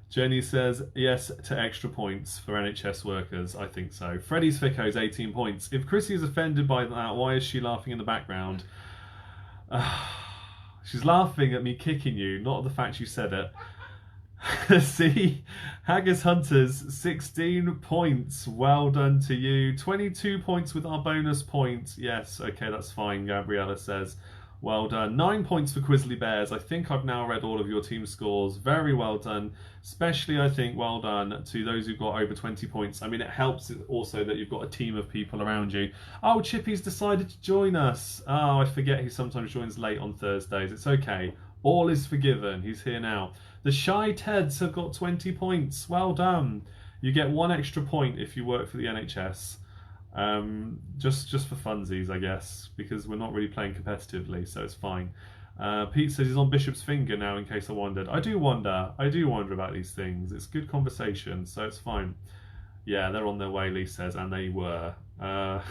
Jenny says yes to extra points for NHS workers. I think so. Freddie's Ficko's 18 points. If Chrissy is offended by that, why is she laughing in the background? She's laughing at me kicking you, not at the fact you said it. See, Haggis Hunters, 16 points. Well done to you. 22 points with our bonus point. Yes, okay, that's fine, Gabriella says. Well done. 9 points for Quizzly Bears. I think I've now read all of your team scores. Very well done. Especially, I think, well done to those who've got over 20 points. I mean, it helps also that you've got a team of people around you. Oh, Chippy's decided to join us. Oh, I forget he sometimes joins late on Thursdays. It's okay. All is forgiven. He's here now. The Shy Teds have got 20 points. Well done. You get 1 extra point if you work for the NHS. Just for funsies, I guess, because we're not really playing competitively, so it's fine. Pete says he's on Bishop's Finger now, in case I wondered. I do wonder about these things. It's good conversation, so it's fine. Yeah, they're on their way, Lee says, and they were.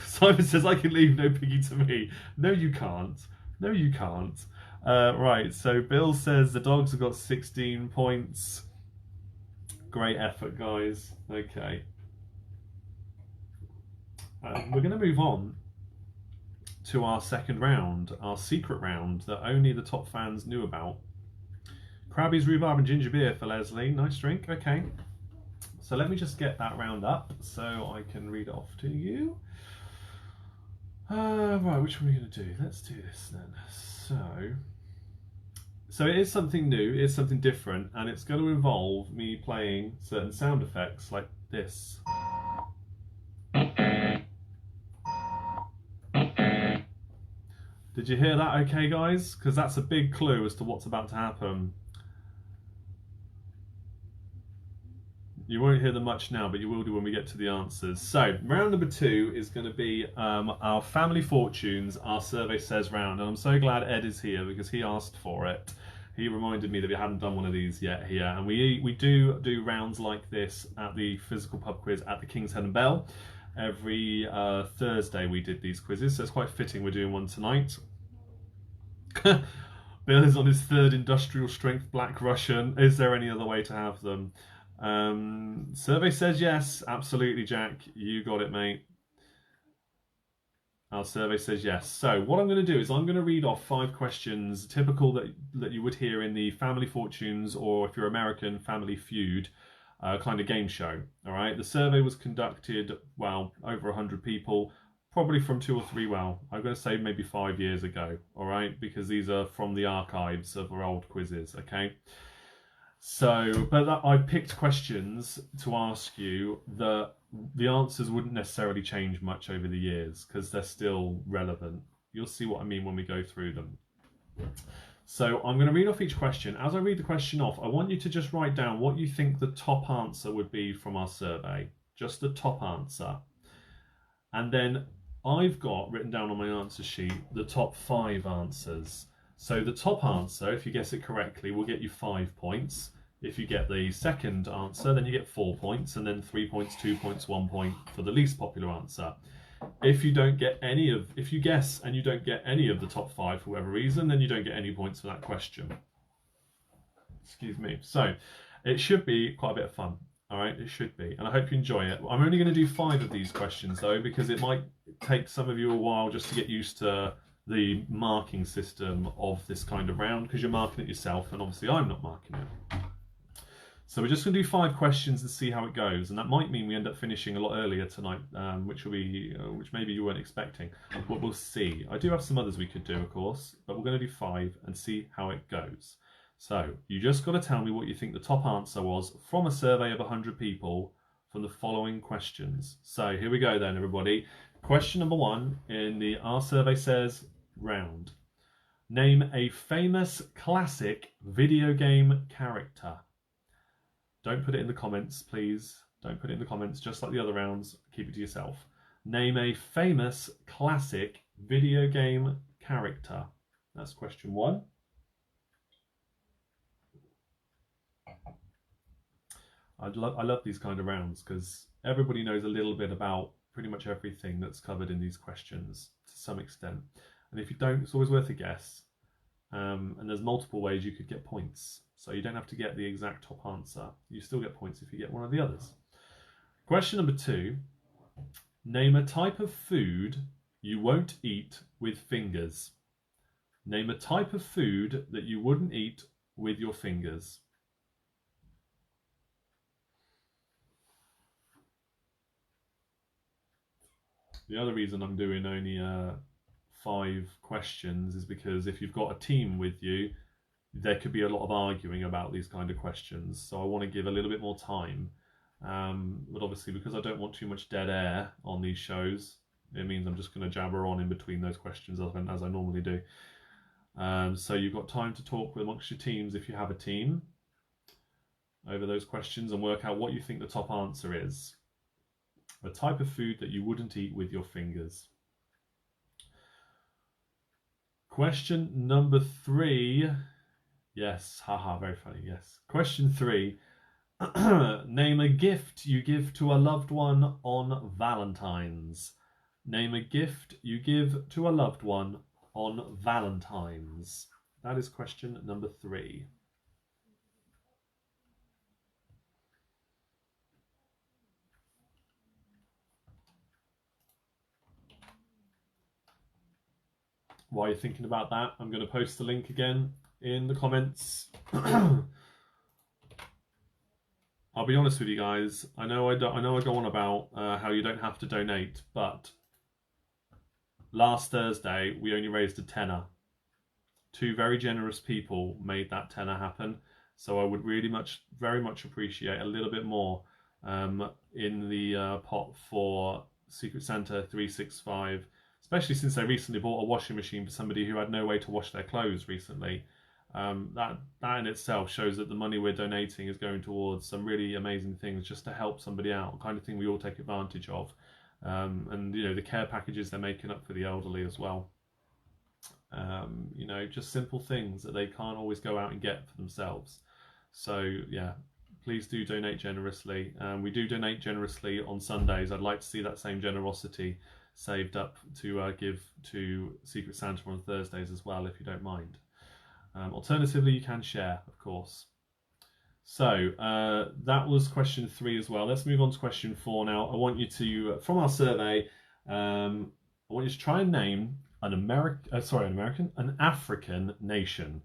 Simon says, I can leave, no piggy to me. No, you can't. No, you can't. Right, so Bill says the dogs have got 16 points. Great effort, guys. Okay. We're going to move on to our second round, our secret round that only the top fans knew about. Krabby's Rhubarb and Ginger Beer for Leslie. Nice drink. Okay. So let me just get that round up so I can read it off to you. Right, which one are we going to do? Let's do this then. So it is something new, it's something different, and it's going to involve me playing certain sound effects like this. Did you hear that okay, guys? Because that's a big clue as to what's about to happen. You won't hear them much now, but you will do when we get to the answers. So, round number 2 is going to be our Family Fortunes, our Survey Says round. And I'm so glad Ed is here because he asked for it. He reminded me that we hadn't done one of these yet here. And we do rounds like this at the physical pub quiz at the King's Head and Bell. Every Thursday we did these quizzes, so it's quite fitting we're doing one tonight. Bill is on his 3rd industrial strength Black Russian. Is there any other way to have them? Survey says yes. Absolutely, Jack. You got it, mate. Our survey says yes. So what I'm going to do is I'm going to read off 5 questions, typical that you would hear in the Family Fortunes, or if you're American, Family Feud kind of game show. All right. The survey was conducted, well, over 100 people, probably from 2 or 3, well, I'm going to say maybe 5 years ago. All right, because these are from the archives of our old quizzes. Okay. So, but I picked questions to ask you that the answers wouldn't necessarily change much over the years because they're still relevant. You'll see what I mean when we go through them. So I'm going to read off each question. As I read the question off, I want you to just write down what you think the top answer would be from our survey. Just the top answer. And then I've got written down on my answer sheet the top 5 answers. So the top answer, if you guess it correctly, will get you 5 points. If you get the second answer, then you get 4 points, and then 3 points, 2 points, 1 point for the least popular answer. If you guess and you don't get any of the top 5 for whatever reason, then you don't get any points for that question. Excuse me. So it should be quite a bit of fun. All right, it should be, and I hope you enjoy it. I'm only going to do 5 of these questions though, because it might take some of you a while just to get used to the marking system of this kind of round, because you're marking it yourself, and obviously I'm not marking it. So we're just going to do 5 questions and see how it goes, and that might mean we end up finishing a lot earlier tonight, which maybe you weren't expecting, but we'll see. I do have some others we could do, of course, but we're going to do 5 and see how it goes. So you just got to tell me what you think the top answer was from a survey of 100 people from the following questions. So here we go then, everybody. Question number 1 in our survey says round. Name a famous classic video game character. Don't put it in the comments, please. Don't put it in the comments, just like the other rounds. Keep it to yourself. Name a famous classic video game character. That's question 1. I love these kind of rounds because everybody knows a little bit about pretty much everything that's covered in these questions to some extent. And if you don't, it's always worth a guess. And there's multiple ways you could get points. So you don't have to get the exact top answer. You still get points if you get one of the others. Question number 2. Name a type of food you won't eat with fingers. Name a type of food that you wouldn't eat with your fingers. The other reason I'm doing only 5 questions is because if you've got a team with you, there could be a lot of arguing about these kind of questions. So I want to give a little bit more time. But obviously, because I don't want too much dead air on these shows, it means I'm just going to jabber on in between those questions as I normally do. So you've got time to talk amongst your teams if you have a team over those questions and work out what you think the top answer is. A type of food that you wouldn't eat with your fingers. Question number 3. Yes, haha, very funny, yes. Question 3. Name a gift you give to a loved one on Valentine's. Name a gift you give to a loved one on Valentine's. That is question number 3. While you're thinking about that, I'm going to post the link again in the comments. I'll be honest with you guys. I know I go on about how you don't have to donate, but last Thursday we only raised a tenner. 2 very generous people made that tenner happen. So I would very much appreciate a little bit more in the pot for Secret Santa 365. Especially since they recently bought a washing machine for somebody who had no way to wash their clothes recently. That in itself shows that the money we're donating is going towards some really amazing things just to help somebody out, the kind of thing we all take advantage of. And you know, the care packages they're making up for the elderly as well. You know, just simple things that they can't always go out and get for themselves. So yeah, please do donate generously. We do donate generously on Sundays. I'd like to see that same generosity saved up to give to Secret Santa on Thursdays as well, if you don't mind. Alternatively, you can share, of course. So that was question 3 as well. Let's move on to question 4 now. I want you to, from our survey, I want you to try and name an African nation.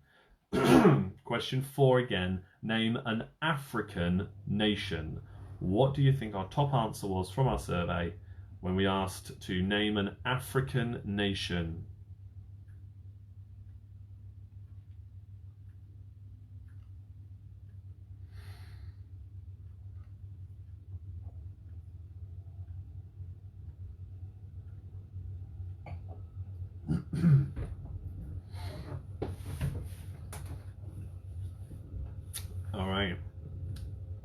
Question 4 again. Name an African nation. What do you think our top answer was from our survey when we asked to name an African nation?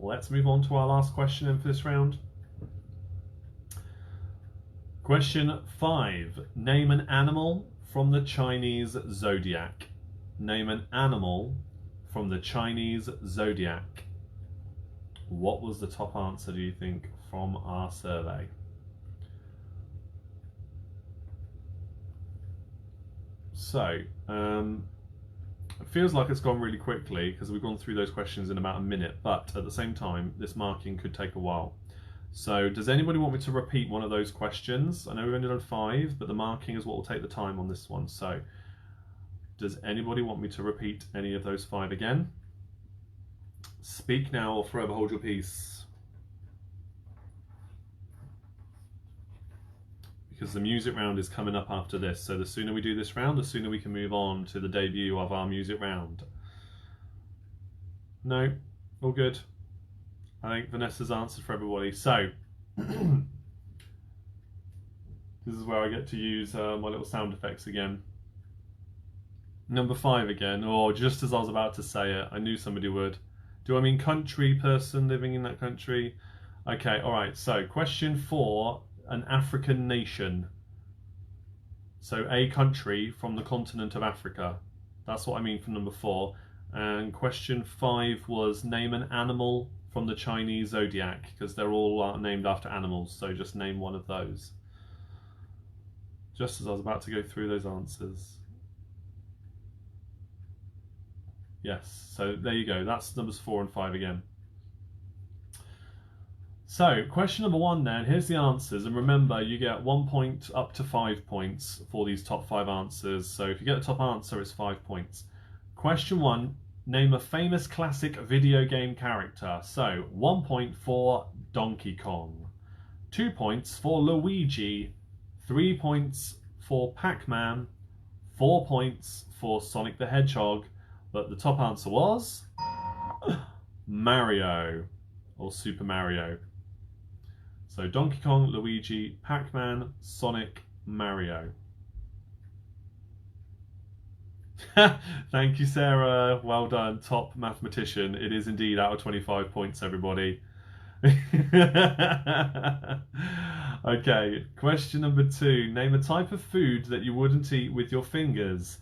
let's move on to our last question for this round. Question 5. Name an animal from the Chinese zodiac. Name an animal from the Chinese zodiac. What was the top answer, do you think, from our survey? So, it feels like it's gone really quickly because we've gone through those questions in about a minute, but at the same time, this marking could take a while. So, does anybody want me to repeat one of those questions? I know we've only done 5, but the marking is what will take the time on this one. So, does anybody want me to repeat any of those 5 again? Speak now or forever hold your peace. Because the music round is coming up after this, so the sooner we do this round, the sooner we can move on to the debut of our music round. No? All good? I think Vanessa's answered for everybody. So, this is where I get to use my little sound effects again. Number 5 again, or just as I was about to say it, I knew somebody would. Do I mean country, person living in that country? Okay, alright, so question 4, an African nation. So a country from the continent of Africa. That's what I mean for number 4. And question 5 was name an animal from the Chinese zodiac, because they're all named after animals, so just name one of those. Just as I was about to go through those answers. Yes, so there you go. That's numbers 4 and 5 again. So, question number 1 then, here's the answers. And remember, you get 1 point up to 5 points for these top 5 answers. So if you get the top answer, it's 5 points. Question 1, name a famous classic video game character. So, 1 point for Donkey Kong. 2 points for Luigi. 3 points for Pac-Man. 4 points for Sonic the Hedgehog. But the top answer was Mario, or Super Mario. So Donkey Kong, Luigi, Pac-Man, Sonic, Mario. Thank you, Sarah. Well done, top mathematician. It is indeed out of 25 points, everybody. Okay, question number 2. Name a type of food that you wouldn't eat with your fingers.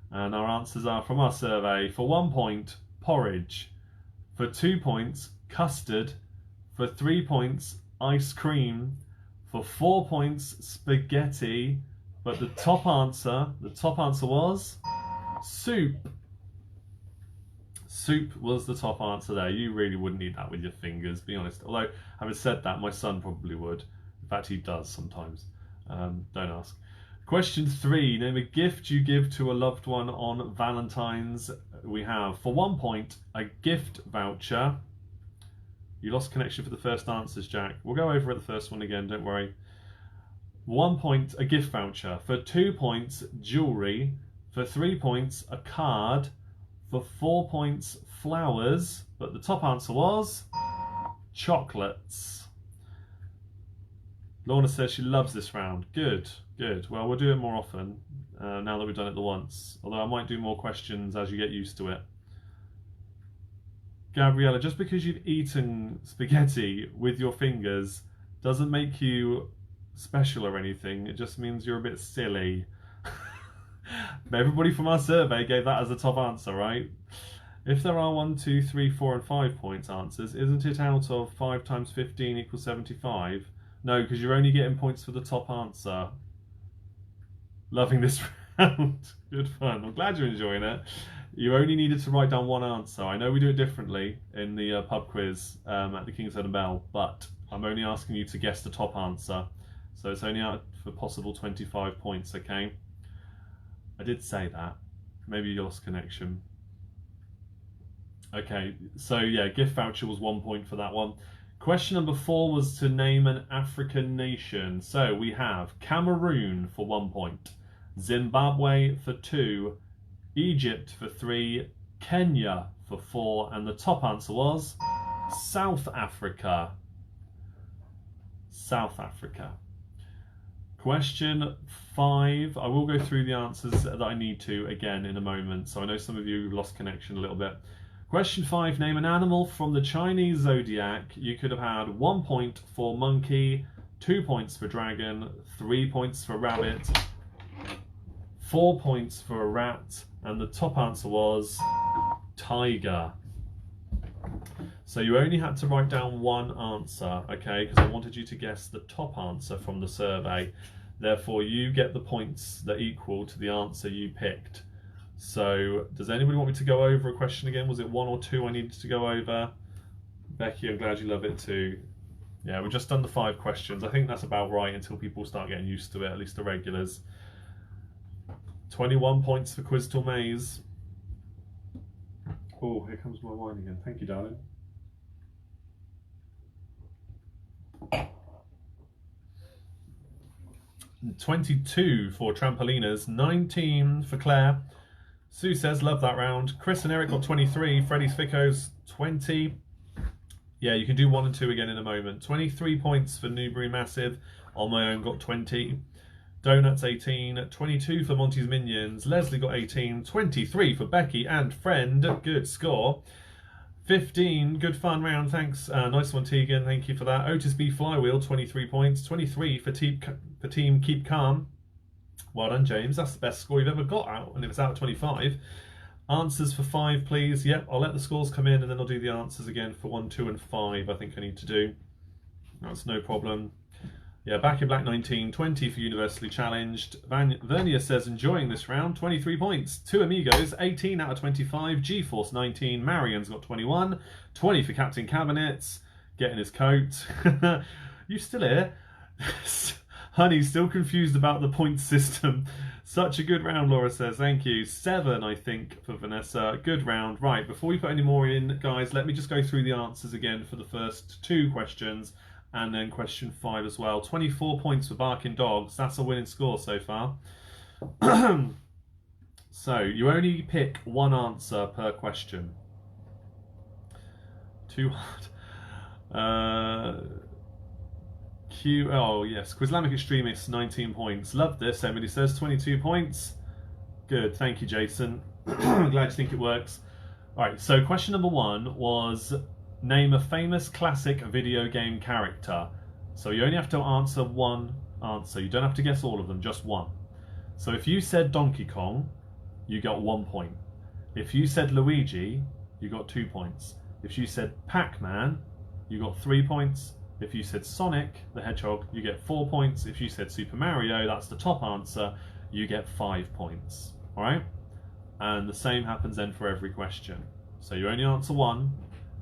And our answers are from our survey. For 1 point, porridge. For 2 points, custard. For 3 points, ice cream. For 4 points, spaghetti. But the top answer was soup. Soup was the top answer there. You really wouldn't eat that with your fingers, be honest. Although, having said that, my son probably would. In fact, he does sometimes. Don't ask. Question 3, name a gift you give to a loved one on Valentine's. We have, for 1 point, a gift voucher. You lost connection for the first answers, Jack. We'll go over the first one again, don't worry. 1 point, a gift voucher. For 2 points, jewellery. For 3 points, a card. For 4 points, flowers. But the top answer was chocolates. Lorna says she loves this round. Good, good. Well, we'll do it more often now that we've done it the once. Although I might do more questions as you get used to it. Gabriella, just because you've eaten spaghetti with your fingers doesn't make you special or anything. It just means you're a bit silly. Everybody from our survey gave that as a top answer, right? If there are 1, 2, 3, 4 and 5 points answers, isn't it out of 5 times 15 equals 75? No, because you're only getting points for the top answer. Loving this round. Good fun. I'm glad you're enjoying it. You only needed to write down one answer. I know we do it differently in the pub quiz at the King's Head and Bell, but I'm only asking you to guess the top answer. So it's only out for possible 25 points, okay? I did say that. Maybe you lost connection. Okay, so yeah, gift voucher was 1 point for that one. Question number 4 was to name an African nation. So we have Cameroon for 1 point, Zimbabwe for 2, Egypt for 3, Kenya for 4, and the top answer was South Africa. South Africa. Question 5. I will go through the answers that I need to again in a moment. So I know some of you have lost connection a little bit. Question 5, name an animal from the Chinese zodiac. You could have had 1 point for monkey, 2 points for dragon, 3 points for rabbit, 4 points for a rat, and the top answer was tiger. So you only had to write down one answer, okay, because I wanted you to guess the top answer from the survey. Therefore, you get the points that equal to the answer you picked. So does anybody want me to go over a question again? Was it 1 or 2 I needed to go over? Becky, I'm glad you love it too. Yeah, we've just done the 5 questions. I think that's about right until people start getting used to it, at least the regulars. 21 points for Quiz Maze. Oh, here comes my wine again. Thank you, darling. $22 for Trampolinas, 19 for Claire. Sue says, love that round. Chris and Eric got 23. Freddie's Ficko's 20. Yeah, you can do 1 and 2 again in a moment. 23 points for Newbury Massive. On my own got 20. Donuts 18. 22 for Monty's Minions. Leslie got 18. 23 for Becky and Friend. Good score. 15. Good fun round. Thanks. Nice one, Tegan. Thank you for that. Otis B Flywheel, 23 points. 23 for Team Keep Calm. Well done, James. That's the best score you've ever got out, and it was out of 25. Answers for 5, please. Yep, I'll let the scores come in, and then I'll do the answers again for 1, 2, and 5. I think I need to do. That's no problem. Yeah, Back in Black 19, 20 for Universally Challenged. Vernia says, enjoying this round, 23 points. 2 Amigos, 18 out of 25. G-Force 19. Marion's got 21. 20 for Captain Cabinets. Getting his coat. You still here? Honey, still confused about the point system. Such a good round, Laura says. Thank you. 7, I think, for Vanessa. Good round. Right, before we put any more in, guys, let me just go through the answers again for the first 2 questions. And then question 5 as well. 24 points for Barking Dogs. That's a winning score so far. So you only pick 1 answer per question. Too hard. Oh yes, Quizlamic Extremists, 19 points. Love this. Emily says 22 points. Good. Thank you, Jason. I'm glad you think it works. All right. So question number 1 was, name a famous classic video game character. So you only have to answer 1 answer. You don't have to guess all of them, just 1. So if you said Donkey Kong, you got 1 point. If you said Luigi, you got 2 points. If you said Pac-Man, you got 3 points. If you said Sonic the Hedgehog, you get 4 points. If you said Super Mario, that's the top answer, you get 5 points. All right? And the same happens then for every question. So you only answer 1,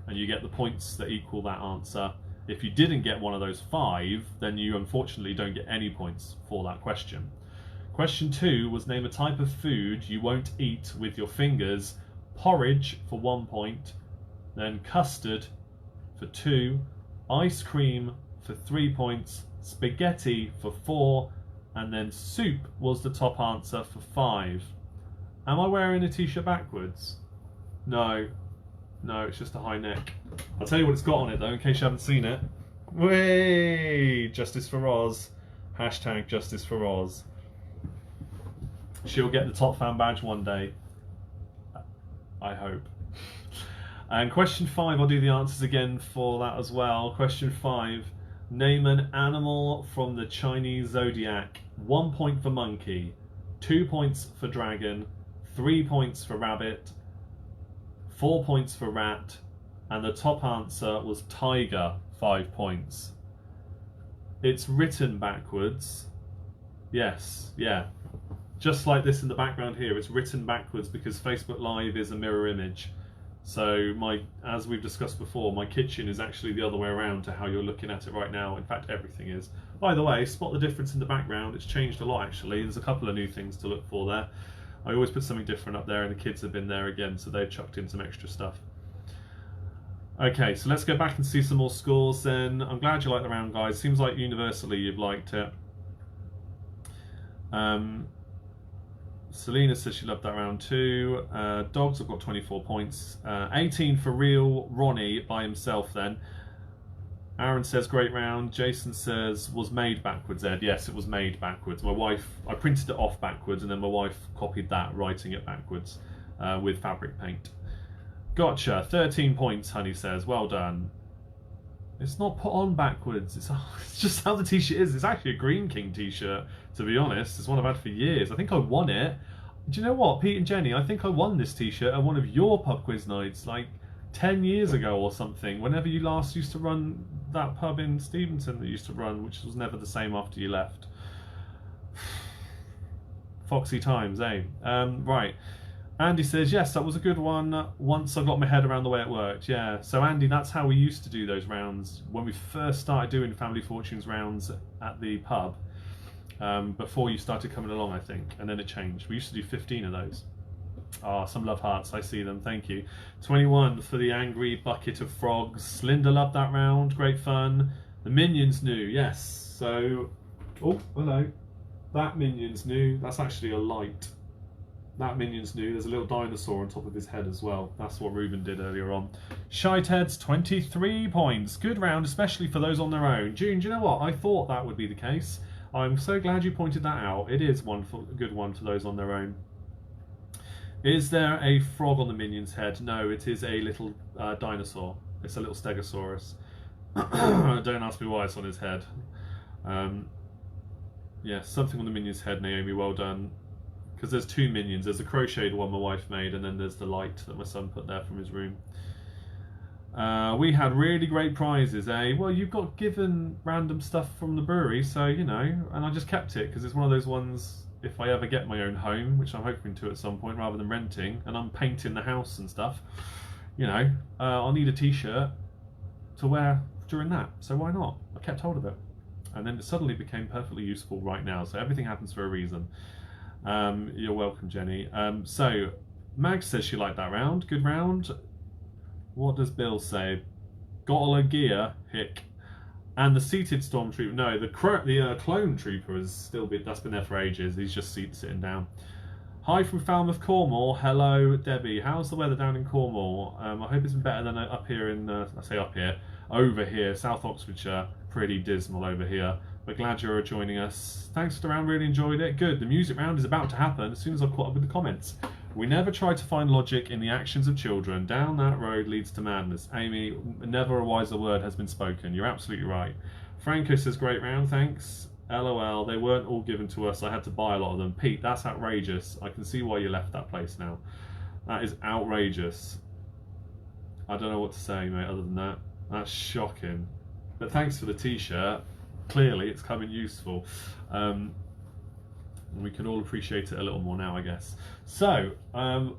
and you get the points that equal that answer. If you didn't get one of those 5, then you unfortunately don't get any points for that question. Question 2 was, name a type of food you won't eat with your fingers. Porridge for 1 point, then custard for 2, ice cream for 3 points, spaghetti for 4, and then soup was the top answer for 5. Am I wearing a t-shirt backwards? No. No, it's just a high neck. I'll tell you what it's got on it though, in case you haven't seen it. Way! Justice for Oz. Hashtag Justice for Oz. She'll get the top fan badge one day. I hope. And question 5, I'll do the answers again for that as well. Question 5, name an animal from the Chinese zodiac. 1 point for monkey, 2 points for dragon, 3 points for rabbit, 4 points for rat, and the top answer was tiger, 5 points. It's written backwards. Yes, yeah. Just like this in the background here, it's written backwards because Facebook Live is a mirror image. So as we've discussed before, my kitchen is actually the other way around to how you're looking at it right now. In fact, everything is. By the way, spot the difference in the background. It's changed a lot actually. There's a couple of new things to look for there. I always put something different up there, and the kids have been there again, so they've chucked in some extra stuff. Okay, so let's go back and see some more scores then. I'm glad you liked the round, guys. Seems like universally you've liked it. Selena says she loved that round too. Dogs have got 24 points. 18 for real Ronnie by himself then. Aaron says great round. Jason says was made backwards, Ed. Yes, it was made backwards. My wife, I printed it off backwards and then my wife copied that, writing it backwards with fabric paint. Gotcha. 13 points, Honey says. Well done. It's not put on backwards. It's just how the t-shirt is. It's actually a Green King t-shirt, to be honest. It's one I've had for years. I think I won it. Do you know what, Pete and Jenny? I think I won this t-shirt at one of your pub quiz nights, like 10 years ago or something. Whenever you last used to run that pub in Steventon that you used to run, which was never the same after you left. Foxy times, eh? Right. Andy says, yes, that was a good one once I got my head around the way it worked. Yeah, so Andy, that's how we used to do those rounds when we first started doing Family Fortunes rounds at the pub, before you started coming along, I think, and then it changed. We used to do 15 of those. Ah, some love hearts, I see them, thank you. 21 for the angry bucket of frogs. Linda loved that round, great fun. The minions knew, yes. So, oh, hello. That minions knew, that's actually a light. That minions knew. There's a little dinosaur on top of his head as well. That's what Ruben did earlier on. Shitheads, 23 points. Good round, especially for those on their own. June, do you know what? I thought that would be the case. I'm so glad you pointed that out. It is a good one for those on their own. Is there a frog on the minion's head? No, it is a little dinosaur. It's a little stegosaurus. Don't ask me why it's on his head. Yeah, something on the minion's head, Naomi. Well done. Because there's two minions. There's the crocheted one my wife made, and then there's the light that my son put there from his room. We had really great prizes, eh? Well, you got given random stuff from the brewery, so, you know, and I just kept it, because it's one of those ones, if I ever get my own home, which I'm hoping to at some point, rather than renting, and I'm painting the house and stuff, you know, I'll need a t-shirt to wear during that, so why not? I kept hold of it. And then it suddenly became perfectly useful right now, so everything happens for a reason. You're welcome, Jenny. So, Mag says she liked that round. Good round. What does Bill say? Got all her gear, hick. And the seated stormtrooper. No, the clone trooper has still been. That's been there for ages. He's just sitting down. Hi from Falmouth, Cornwall. Hello, Debbie. How's the weather down in Cornwall? I hope it's been better than up here in. I say up here, over here, South Oxfordshire. Pretty dismal over here. But glad you're joining us. Thanks for the round, really enjoyed it. Good, the music round is about to happen as soon as I've caught up with the comments. We never try to find logic in the actions of children. Down that road leads to madness. Amy, never a wiser word has been spoken. You're absolutely right. Franco says, great round, thanks. LOL, they weren't all given to us. I had to buy a lot of them. Pete, that's outrageous. I can see why you left that place now. That is outrageous. I don't know what to say, mate, other than that. That's shocking. But thanks for the t-shirt. Clearly it's come in useful. We can all appreciate it a little more now, I guess. So,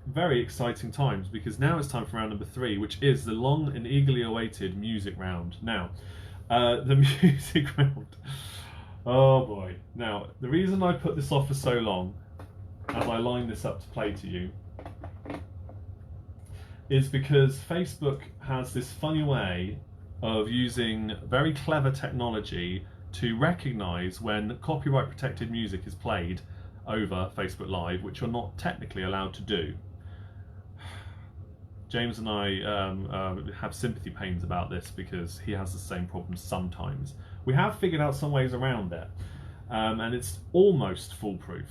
very exciting times, because now it's time for round number 3, which is the long and eagerly awaited music round. Now, the music round. Oh boy. Now, the reason I put this off for so long, as I line this up to play to you, is because Facebook has this funny way of using very clever technology to recognise when copyright protected music is played over Facebook Live, which you're not technically allowed to do. James and I have sympathy pains about this because he has the same problem sometimes. We have figured out some ways around it, and it's almost foolproof.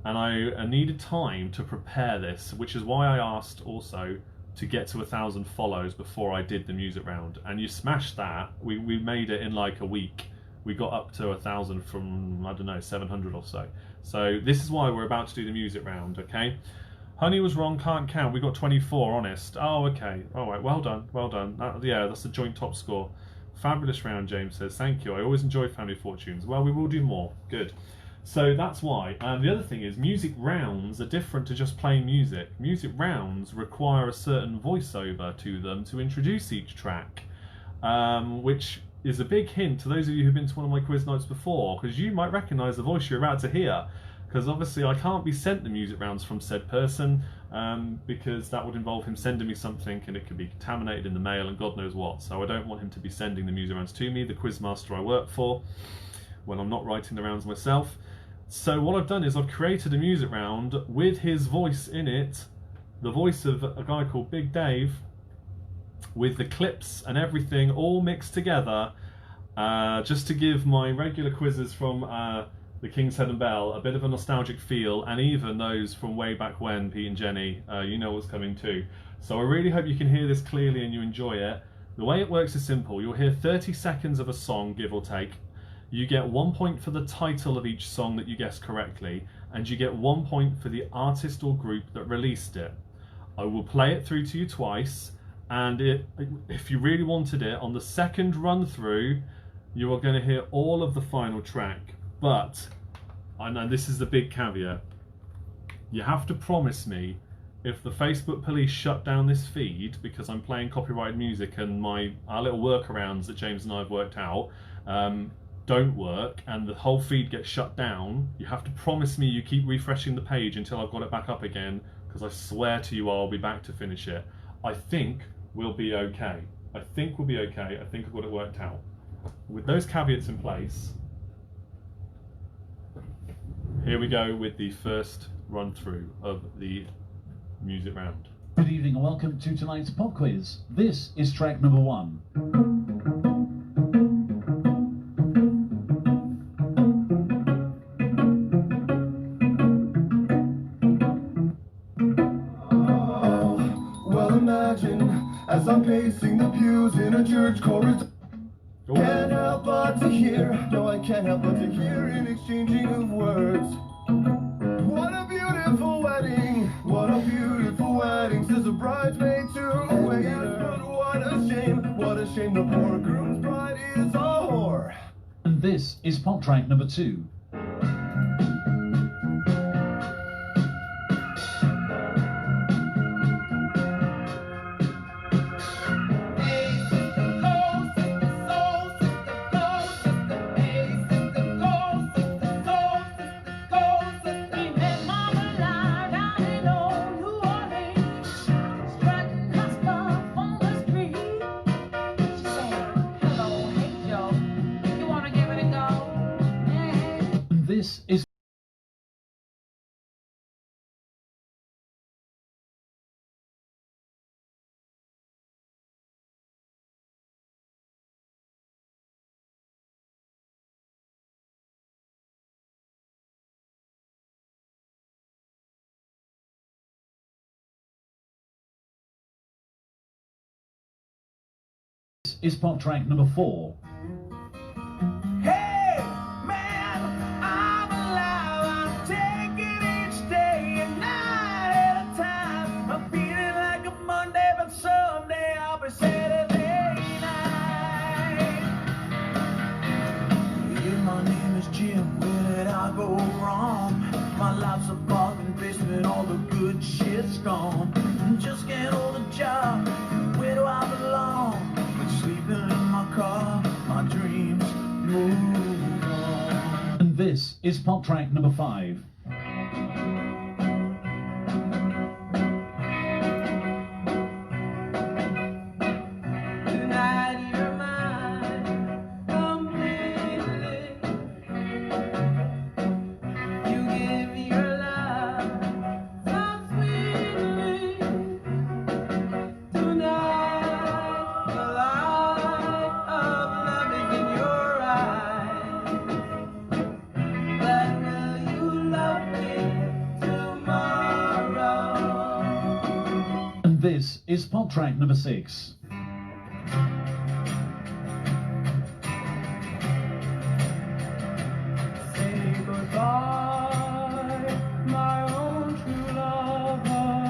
And I needed time to prepare this, which is why I asked also to get to 1,000 follows before I did the music round. And you smashed that. We made it in like a week. We got up to 1,000 from, I don't know, 700 or so. So this is why we're about to do the music round, okay? Honey was wrong, can't count. We got 24, honest. Oh, okay. All right, well done, well done. Yeah, that's a joint top score. Fabulous round, James says. Thank you. I always enjoy Family Fortunes. Well, we will do more. Good. So that's why. The other thing is music rounds are different to just playing music. Music rounds require a certain voiceover to them to introduce each track, which is a big hint to those of you who've been to one of my quiz nights before, because you might recognise the voice you're about to hear, because obviously I can't be sent the music rounds from said person, because that would involve him sending me something and it could be contaminated in the mail and God knows what. So I don't want him to be sending the music rounds to me, the quizmaster I work for, when I'm not writing the rounds myself. So what I've done is I've created a music round with his voice in it, the voice of a guy called Big Dave, with the clips and everything all mixed together, just to give my regular quizzes from the King's Head and Bell, a bit of a nostalgic feel, and even those from way back when, Pete and Jenny, you know what's coming too. So I really hope you can hear this clearly and you enjoy it. The way it works is simple. You'll hear 30 seconds of a song, give or take. You get 1 point for the title of each song that you guess correctly, and you get 1 point for the artist or group that released it. I will play it through to you twice, and if you really wanted it, on the second run through, you are going to hear all of the final track. But, I know this is the big caveat, you have to promise me, if the Facebook police shut down this feed because I'm playing copyrighted music and our little workarounds that James and I have worked out don't work and the whole feed gets shut down, you have to promise me you keep refreshing the page until I've got it back up again, because I swear to you I'll be back to finish it. I think we'll be okay. I think we'll be okay. I think I've got it worked out. With those caveats in place, here we go with the first run through of the music round. Good evening and welcome to tonight's pop quiz. This is track number 1. Well, imagine as I'm pacing the pews in a church corridor. Can't help but to hear, no, I can't help but to hear an exchanging of words. What a beautiful wedding, what a beautiful wedding, says a bridesmaid to a waiter. But what a shame the poor groom's bride is a whore. And this is pop track number 2. This is pop track number 4. Hey, man, I'm alive, I'm taking each day and night at a time. I'm feeling like a Monday, but someday I'll be Saturday night. Yeah, my name is Jim, where did I go wrong? My life's a bargain basement, all the good shit's gone. Just can't hold a job, where do I belong? Sleeping in my car, my dreams move on. And this is pop track number 5. Tonight you're mine completely. You give me your love so sweetly. Tonight the light of love is in your eyes. But will you love me tomorrow? And this is pop track number 6. Say goodbye, my own true lover,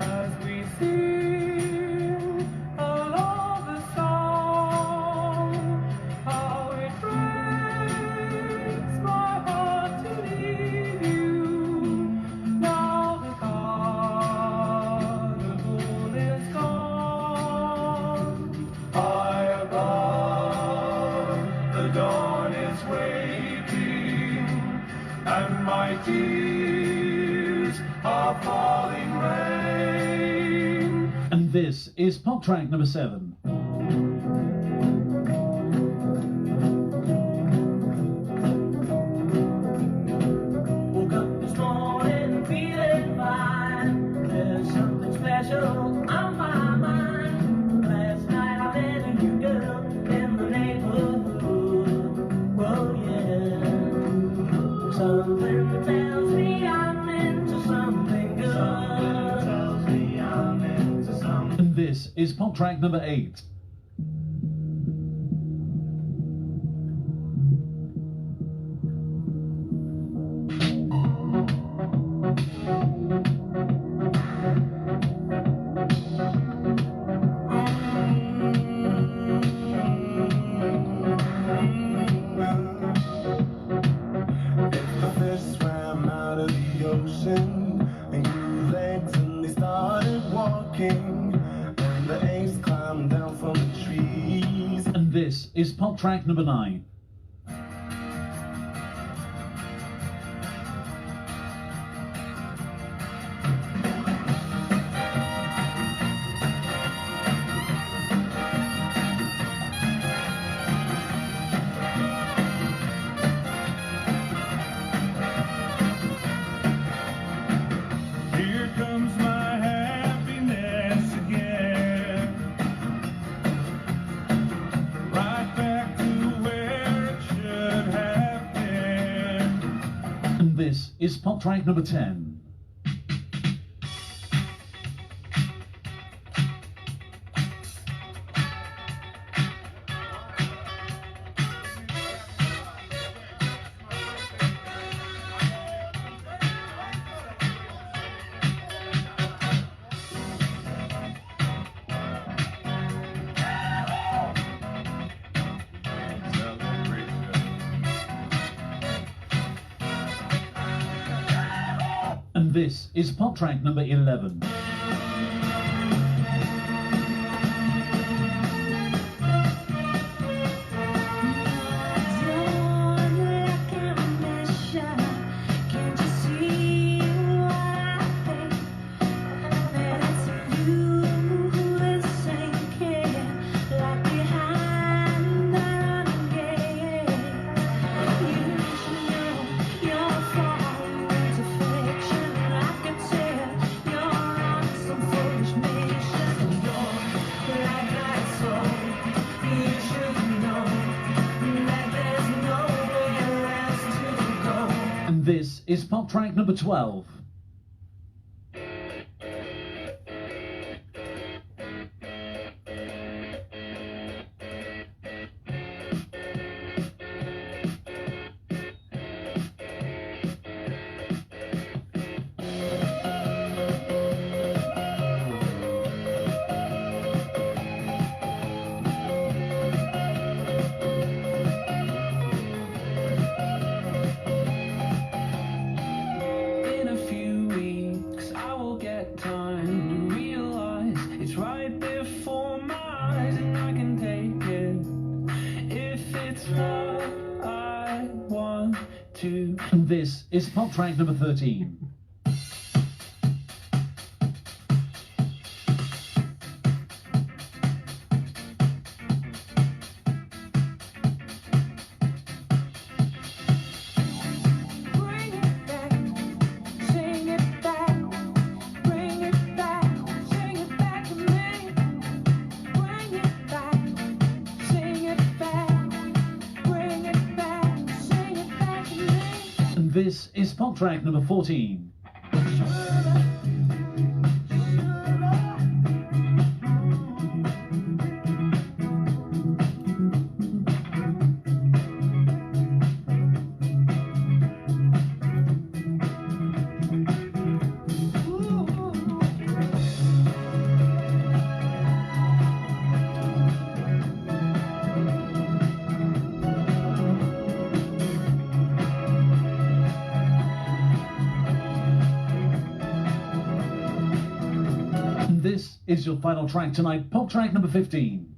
as we sing along the song. How it breaks my heart to leave you. Now the carnival is gone. High above, the dawn is waiting, and my tears are falling rain. And this is pop track number 7. Woke up this morning feeling fine. There's something special on my mind. Last night I met a new girl in the neighborhood. Whoa, yeah. Something tells me I'm into something good. Something tells me I'm into something. And this is pop track number 8. And grew legs and they started walking, and the apes climbed down from the trees. And this is pop track number 9. Here comes my happiness again, right back to where it should have been. And this is pop track number 10. And this is pop track number 11. And this is pop track number 12. In a few weeks, I will get time to realize it's right before my eyes, and I can take it if it's what I want to. And this is pop track number 13. Bring it back, sing it back, bring it back, sing it back to me. Bring it back, sing it back, bring it back, sing it back to me. And this is pop track number 14. And this is your final track tonight, pop track number 15.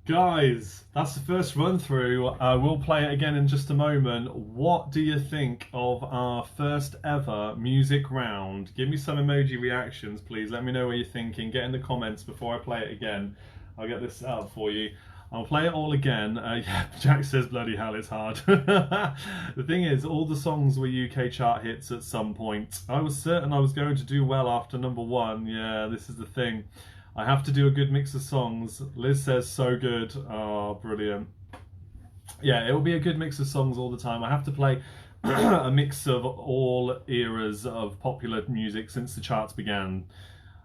Guys, that's the first run through. We'll play it again in just a moment. What do you think of our first ever music round? Give me some emoji reactions, please. Let me know what you're thinking. Get in the comments before I play it again. I'll get this out for you. I'll play it all again. Yeah, Jack says bloody hell, it's hard. The thing is, all the songs were UK chart hits at some point. I was certain I was going to do well after number 1. Yeah, this is the thing. I have to do a good mix of songs. Liz says so good. Oh, brilliant. Yeah, it will be a good mix of songs all the time. I have to play a mix of all eras of popular music since the charts began.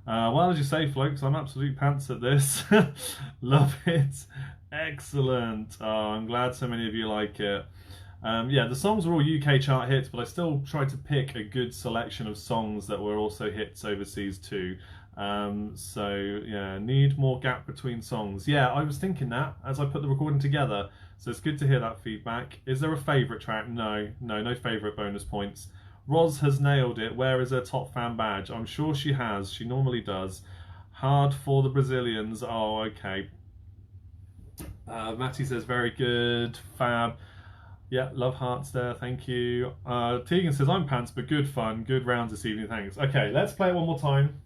Well, as you say, folks, I'm absolute pants at this. Love it. Excellent. Oh, I'm glad so many of you like it. Yeah, the songs were all UK chart hits, but I still tried to pick a good selection of songs that were also hits overseas too. So yeah, need more gap between songs. Yeah, I was thinking that as I put the recording together. So it's good to hear that feedback. Is there a favourite track? No favourite bonus points. Roz has nailed it. Where is her top fan badge? I'm sure she has. She normally does. Hard for the Brazilians. Oh, okay. Matty says very good. Fab. Yeah, love hearts there. Thank you. Tegan says I'm pants, but good fun. Good rounds this evening. Thanks. Okay, let's play it one more time.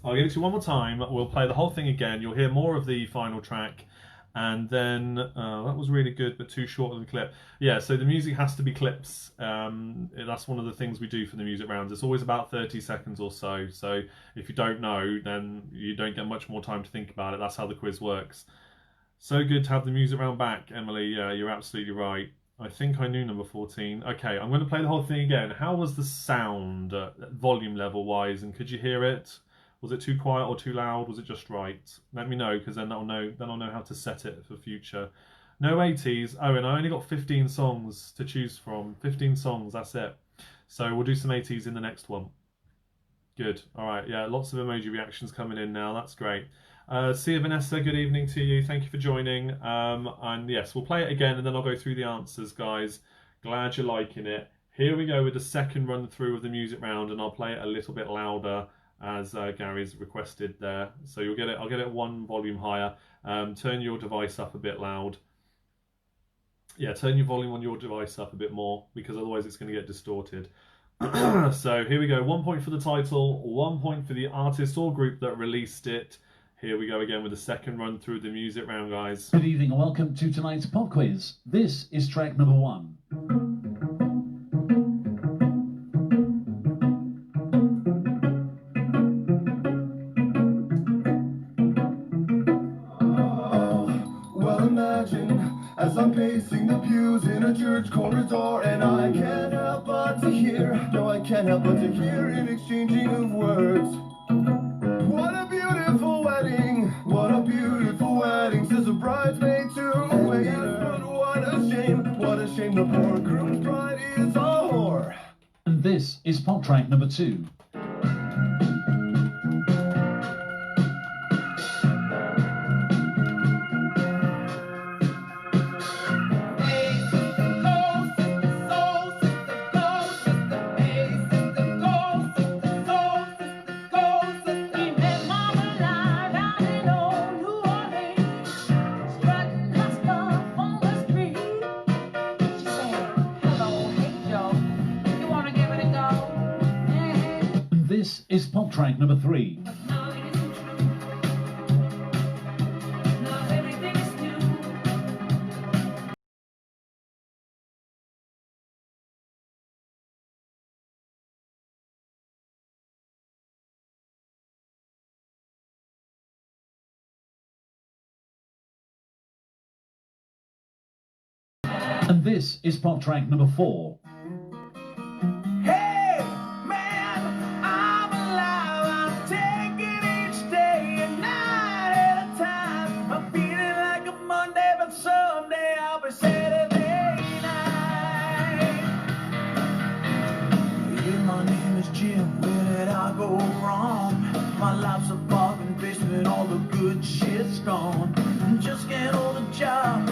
I'll give it to you one more time. We'll play the whole thing again. You'll hear more of the final track. And then, that was really good, but too short of the clip. Yeah, so the music has to be clips. That's one of the things we do for the music rounds. It's always about 30 seconds or so. So if you don't know, then you don't get much more time to think about it. That's how the quiz works. So good to have the music round back, Emily. Yeah, you're absolutely right. I think I knew number 14. Okay, I'm going to play the whole thing again. How was the sound, volume level wise, and could you hear it? Was it too quiet or too loud? Was it just right? Let me know, because then I'll know how to set it for future. No 80s. Oh, and I only got 15 songs to choose from. 15 songs, that's it. So we'll do some 80s in the next one. Good. All right. Yeah, lots of emoji reactions coming in now. That's great. Sia Vanessa, good evening to you. Thank you for joining. And yes, we'll play it again, and then I'll go through the answers, guys. Glad you're liking it. Here we go with the second run through of the music round, and I'll play it a little bit louder, as Gary's requested there. So you'll get it. I'll get it one volume higher. Turn your device up a bit loud. Yeah, turn your volume on your device up a bit more, because otherwise it's going to get distorted. So here we go. 1 point for the title, 1 point for the artist or group that released it. Here we go again with the second run through the music round, guys. Good evening and welcome to tonight's pop quiz. This is track number 1. As I'm pacing the pews in a church corridor, and I can't help but to hear, no, I can't help but to hear an exchanging of words. What a beautiful wedding, says a bridesmaid to a waiter. But what a shame, the poor groom's bride is a whore. And this is pop track number 2. This is pop track number 3. And this is pop track number 4. My life's a bargain basement, all the good shit's gone. Just can't hold a job,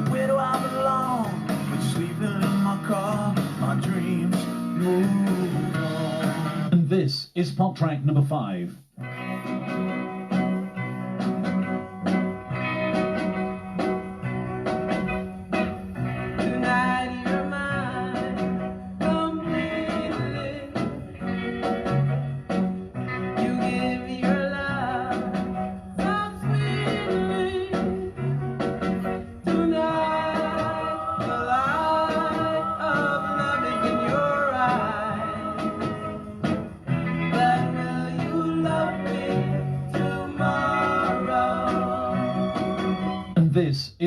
where do I belong? But sleeping in my car, my dreams move on. And this is pop track number 5.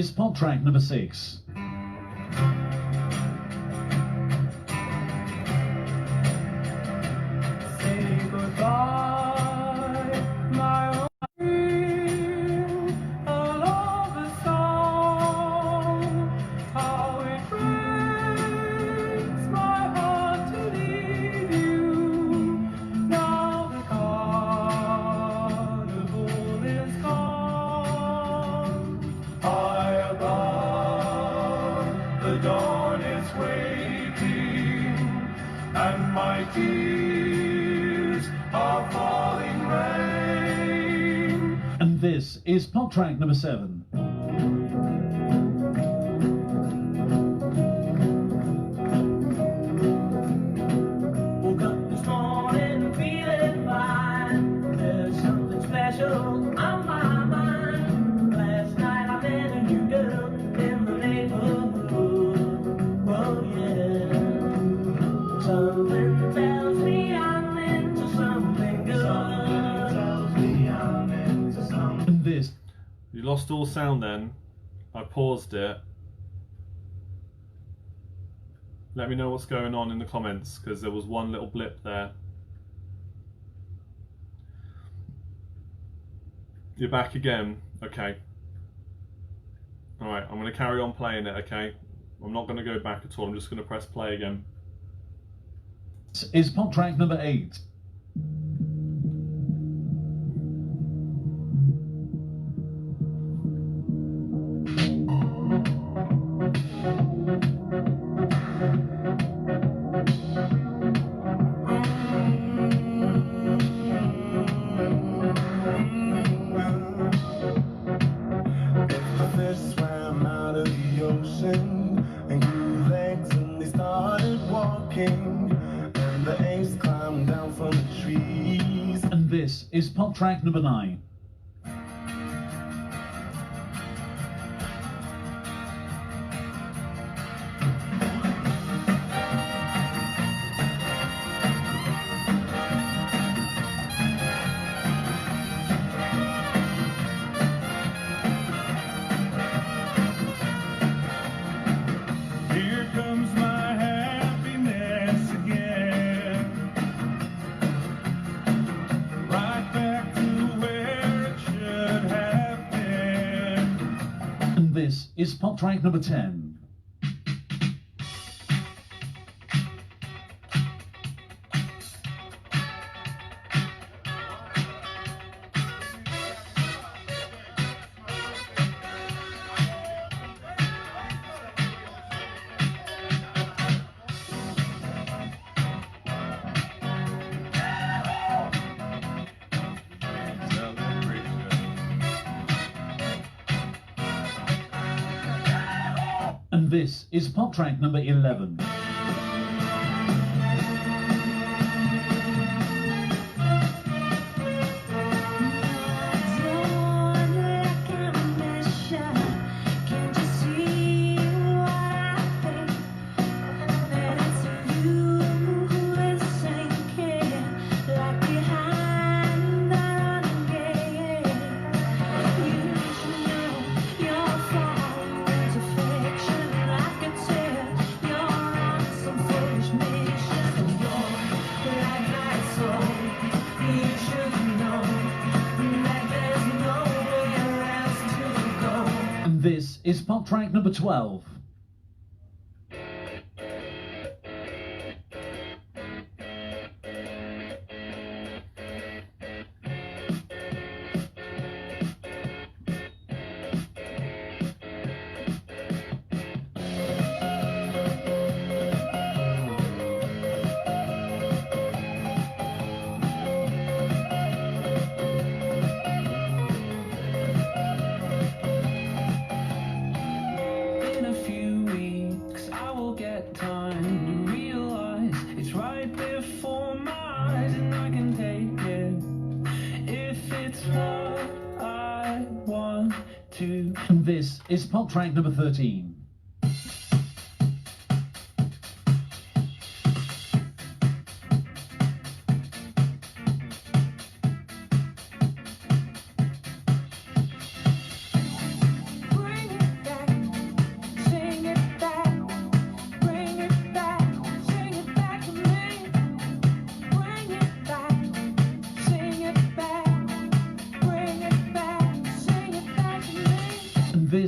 is pop track number 6. Say goodbye, my own dream. A lover's song, how it breaks my heart to leave you. Now the carnival is gone. High above, the dawn is waiting, and my tears are falling rain. And this is pop track number 7. Woke up this morning feeling fine. There's something special on my mind. Last night I met a new girl in the neighborhood. Oh yeah. Something tells me I'm into something good. Something tells me I'm into something. And this You lost all sound then. I paused it. Let me know what's going on in the comments, because there was one little blip there. You're back again. Okay. Alright, I'm going to carry on playing it, okay? I'm not going to go back at all. I'm just going to press play again. is pop track number 8. If the fish swam out of the ocean and grew legs and they started walking, and the apes climbed down from the trees. And this is pop track number 9. Here comes my happiness again, right back to where it should have been. And this is pop track number 10. And this is pop track number 11. And this is pop track number 12. In a few weeks, I will get time to realize it's right before my eyes, and I can take it if it's what I want to. And this is pop track number 13. Bring it back.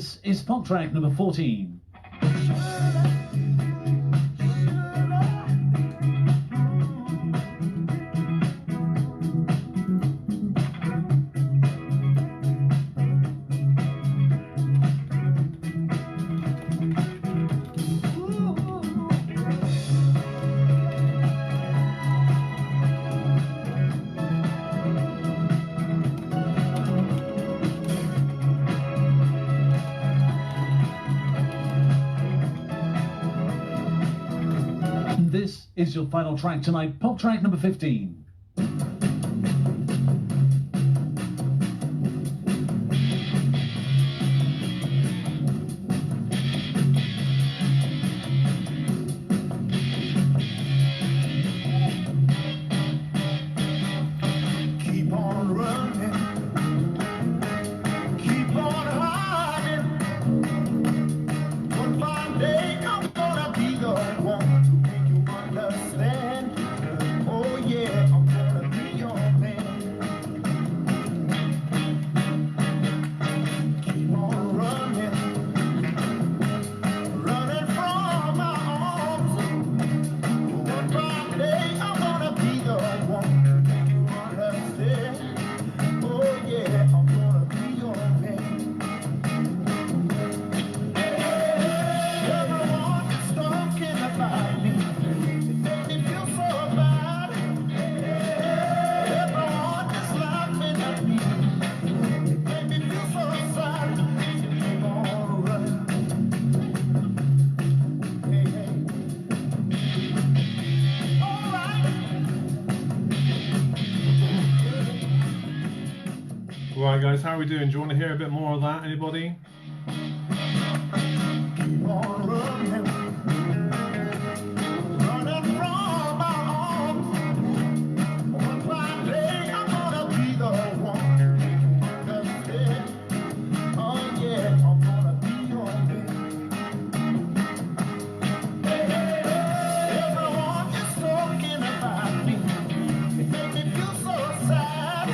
This is pop track number 14. This is your final track tonight, pop track number 15. Keep on running, keep on hiding. One fine day I'm gonna be the one to make you understand. Oh yeah, I'm gonna be your man. Keep on running, running from my arms. One fine day I'm gonna be the one to make you understand. Oh yeah, I'm gonna be your man. Everyone is talking about me. It made me feel so bad. Everyone is laughing at me. It made me feel so sad. Keep on running. Hey, hey. All right. Right, guys, how are we doing? Do you want to hear a bit more of that? Anybody? Keep on running. Running from my arms. One fine day I'm gonna be the one to make you understand. Oh yeah, I'm gonna be your man. Everyone is talking about me. It made me feel so sad.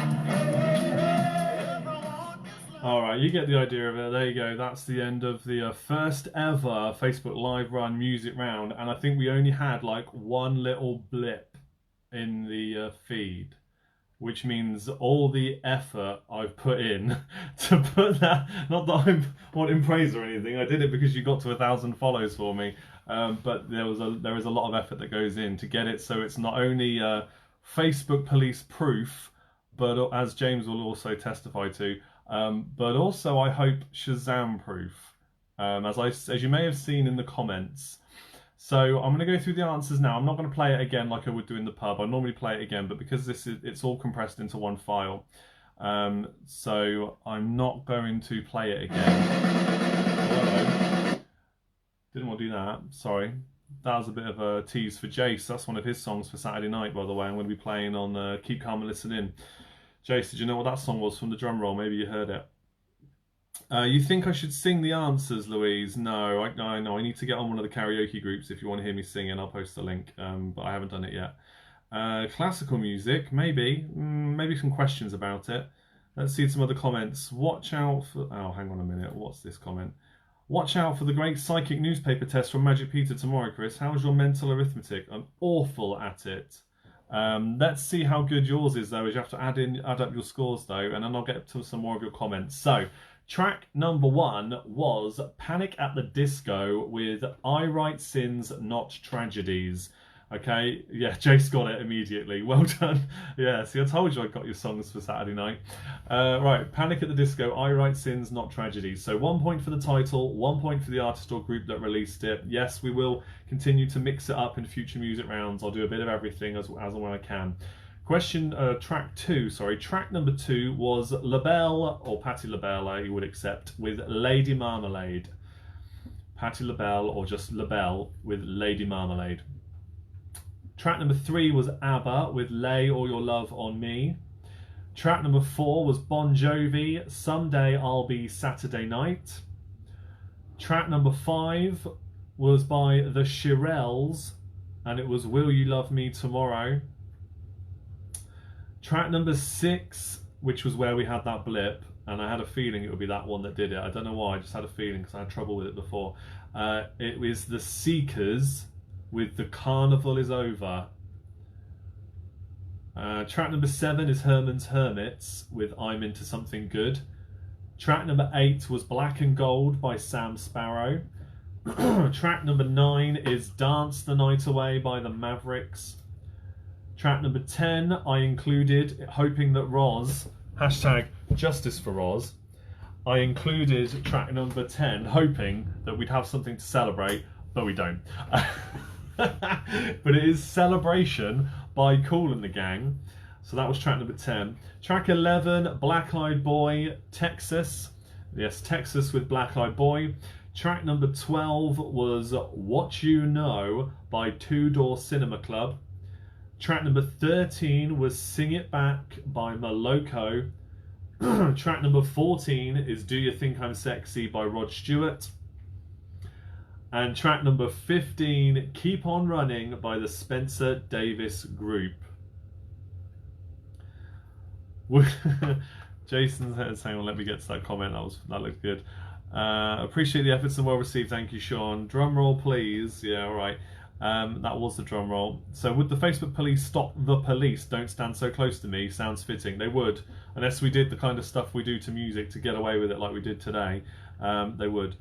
Everyone is All right, you get the idea of it. There you go. That's the end of the first ever Facebook Live Run music round, and I think we only had like one little blip in the feed, which means all the effort I've put in to put that. Not that I'm wanting praise or anything. I did it because you got to 1,000 follows for me, but there is a lot of effort that goes in to get it so it's not only Facebook police proof, but as James will also testify to. But also, I hope Shazam proof, as you may have seen in the comments. So I'm going to go through the answers now. I'm not going to play it again like I would do in the pub. I normally play it again, but because it's all compressed into one file, so I'm not going to play it again. Hello. Didn't want to do that. Sorry. That was a bit of a tease for Jace. That's one of his songs for Saturday night, by the way. I'm going to be playing on Keep Calm and Listen In. Jace, did you know what that song was from the drum roll? Maybe you heard it. You think I should sing the answers, Louise? No, I know. I need to get on one of the karaoke groups if you want to hear me singing. I'll post the link, but I haven't done it yet. Classical music, maybe. Maybe some questions about it. Let's see some other comments. Watch out for... Oh, hang on a minute. What's this comment? Watch out for the great psychic newspaper test from Magic Peter tomorrow, Chris. How's your mental arithmetic? I'm awful at it. Let's see how good yours is, though, as you have to add up your scores, though, and then I'll get to some more of your comments. So, track number 1 was Panic at the Disco with I Write Sins, Not Tragedies. Okay, yeah, Jace got it immediately. Well done. Yeah, see, I told you I got your songs for Saturday night. Right, Panic at the Disco, I Write Sins, Not Tragedies. So 1 point for the title, 1 point for the artist or group that released it. Yes, we will continue to mix it up in future music rounds. I'll do a bit of everything as and when I can. Track number 2 was LaBelle, or Patti LaBelle, you would accept, with Lady Marmalade. Patti LaBelle, or just LaBelle, with Lady Marmalade. Track number 3 was ABBA with Lay All Your Love on Me. Track number 4 was Bon Jovi, Someday I'll Be Saturday Night. Track number 5 was by the Shirelles, and it was Will You Love Me Tomorrow. Track number 6, which was where we had that blip, and I had a feeling it would be that one that did it. I don't know why, I just had a feeling because I had trouble with it before. It was the Seekers with The Carnival Is Over. Track number 7 is Herman's Hermits with I'm Into Something Good. Track number 8 was Black and Gold by Sam Sparrow. Track number 9 is Dance the Night Away by the Mavericks. Track number 10 I included, hoping that Roz, hashtag justice for Roz, I included track number 10 hoping that we'd have something to celebrate, but we don't. But it is Celebration by Kool and the Gang. So that was track number 10. Track 11, Black Eyed Boy, Texas. Yes, Texas with Black Eyed Boy. Track number 12 was What You Know by Two Door Cinema Club. Track number 13 was Sing It Back by Moloko. Track number 14 is Do You Think I'm Sexy by Rod Stewart. And track number 15, Keep On Running by the Spencer Davis Group. Jason's saying, well, let me get to that comment. That looked good. Appreciate the efforts and well received. Thank you, Sean. Drum roll, please. Yeah, all right. That was the drum roll. So would the Facebook police stop the police? Don't stand so close to me. Sounds fitting. They would, unless we did the kind of stuff we do to music to get away with it like we did today. They would.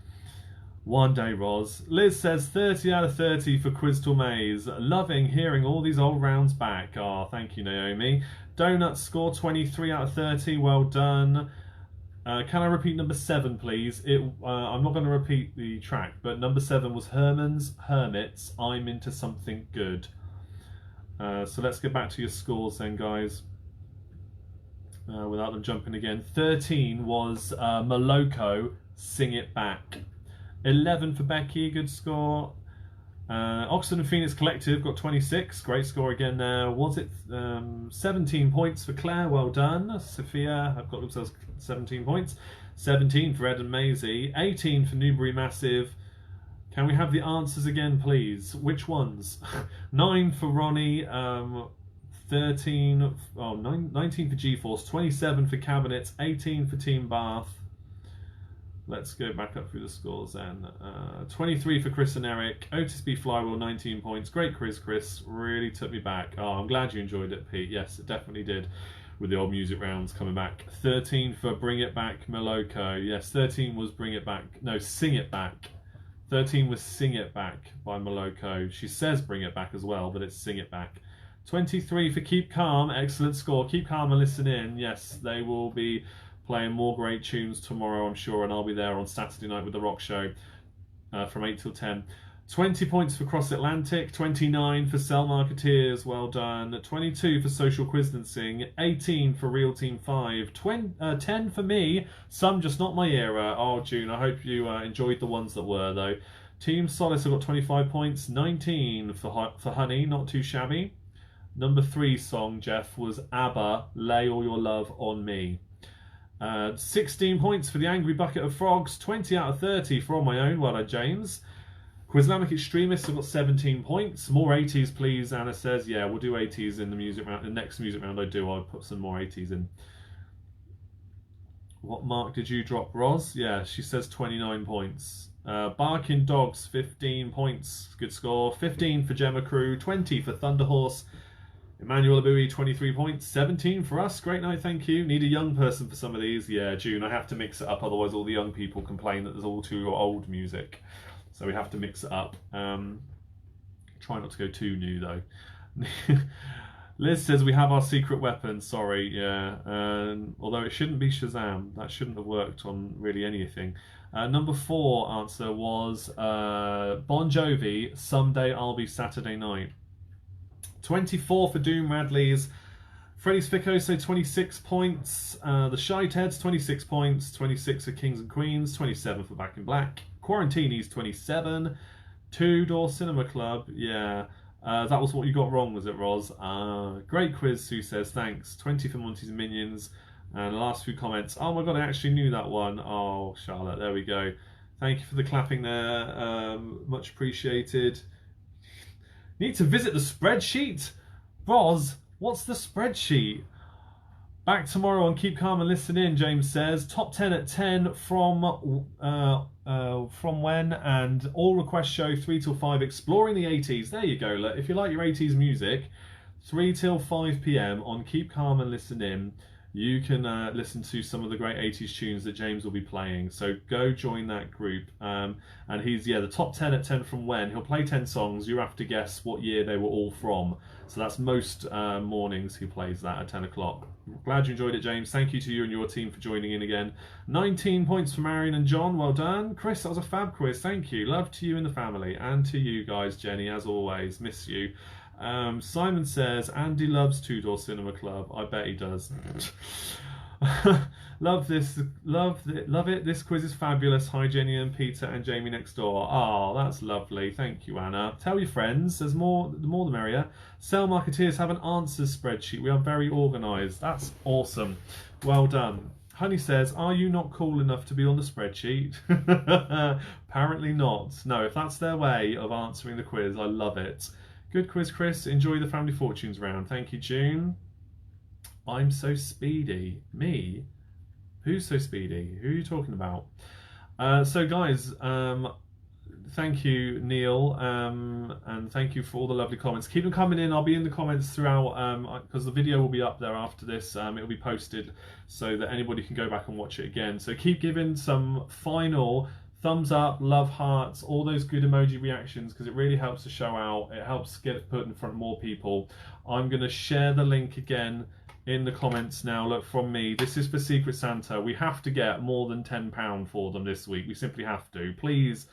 One day, Roz. Liz says 30 out of 30 for Crystal Maze. Loving hearing all these old rounds back. Oh, thank you, Naomi. Donuts score 23 out of 30. Well done. Can I repeat number 7, please? I'm not going to repeat the track, but number 7 was Herman's Hermits, I'm Into Something Good. So let's get back to your scores then, guys. Without them jumping again. 13 was Moloko, Sing It Back. 11 for Becky, good score. Oxford and Phoenix Collective got 26, great score again there. Was it 17 points for Claire? Well done. Sophia have got themselves 17 points. 17 for Ed and Maisie. 18 for Newbury Massive. Can we have the answers again, please? Which ones? 9 for Ronnie. 19 for GeForce. 27 for Cabinets. 18 for Team Bath. Let's go back up through the scores then. 23 for Chris and Eric. Otis B. Flywheel, 19 points. Great quiz, Chris. Really took me back. Oh, I'm glad you enjoyed it, Pete. Yes, it definitely did. With the old music rounds coming back. 13 for Bring It Back, Moloko. Yes, 13 was Bring It Back. No, Sing It Back. 13 was Sing It Back by Moloko. She says Bring It Back as well, but it's Sing It Back. 23 for Keep Calm. Excellent score. Keep calm and listen in. Yes, they will be playing more great tunes tomorrow, I'm sure, and I'll be there on Saturday night with the Rock Show from 8 till 10. 20 points for Cross Atlantic, 29 for Cell Marketeers, well done. 22 for Social Quiz and Sing, 18 for Real Team 5, 10 for me, some just not my era. Oh, June, I hope you enjoyed the ones that were, though. Team Solace have got 25 points, 19 for Honey, not too shabby. Number 3 song, Jeff, was ABBA, Lay All Your Love on Me. 16 points for The Angry Bucket of Frogs, 20 out of 30 for On My Own, well done, James. Quizlamic Extremists have got 17 points. More 80s, please, Anna says. Yeah, we'll do 80s in the music round. The next music round I do, I'll put some more 80s in. What mark did you drop, Roz? Yeah, she says 29 points. Barking Dogs, 15 points. Good score. 15 for Gemma Crew, 20 for Thunderhorse. Emmanuel Abui, 23 points. 17 for us. Great night, thank you. Need a young person for some of these. Yeah, June, I have to mix it up, otherwise all the young people complain that there's all too old music. So we have to mix it up. Try not to go too new, though. Liz says we have our secret weapon. Sorry, yeah. Although it shouldn't be Shazam. That shouldn't have worked on really anything. Number 4 answer was Bon Jovi, Someday I'll Be Saturday Night. 24 for Doom Radleys. Freddy's Ficoso, 26 points. The Shy Teds, 26 points. 26 for Kings and Queens. 27 for Back in Black. Quarantinis, 27. Two Door Cinema Club, yeah. That was what you got wrong, was it, Roz? Great quiz, Sue says, thanks. 20 for Monty's and Minions. And the last few comments. Oh my god, I actually knew that one. Oh, Charlotte, there we go. Thank you for the clapping there. Much appreciated. Need to visit the spreadsheet? Roz, what's the spreadsheet? Back tomorrow on Keep Calm and Listen In, James says. Top 10 at 10 from when, and all request show 3 till 5 exploring the 80s. There you go. Look, if you like your 80s music, 3 till 5 p.m. on Keep Calm and Listen In, you can listen to some of the great 80s tunes that James will be playing. So go join that group. And he's, the top 10 at 10 from when. He'll play 10 songs. You have to guess what year they were all from. So that's most mornings he plays that at 10 o'clock. Glad you enjoyed it, James. Thank you to you and your team for joining in again. 19 points for Marion and John. Well done. Chris, that was a fab quiz. Thank you. Love to you and the family. And to you guys, Jenny, as always. Miss you. Simon says, Andy loves Two Door Cinema Club. I bet he does. Love it. This quiz is fabulous. Hi, Jenny and Peter and Jamie next door. Oh, that's lovely. Thank you, Anna. Tell your friends. There's more. The more the merrier. Sale marketeers have an answers spreadsheet. We are very organised. That's awesome. Well done. Honey says, are you not cool enough to be on the spreadsheet? Apparently not. No, if that's their way of answering the quiz, I love it. Good quiz, Chris. Enjoy the Family Fortunes round. Thank you, June. I'm so speedy. Me? Who's so speedy? Who are you talking about? So, guys, thank you, Neil, and thank you for all the lovely comments. Keep them coming in. I'll be in the comments throughout, because the video will be up there after this. It'll be posted so that anybody can go back and watch it again. So keep giving some final thumbs up, love hearts, all those good emoji reactions, because it really helps the show out. It helps get it put in front of more people. I'm going to share the link again in the comments now. Look, from me, this is for Secret Santa. We have to get more than £10 for them this week. We simply have to. Please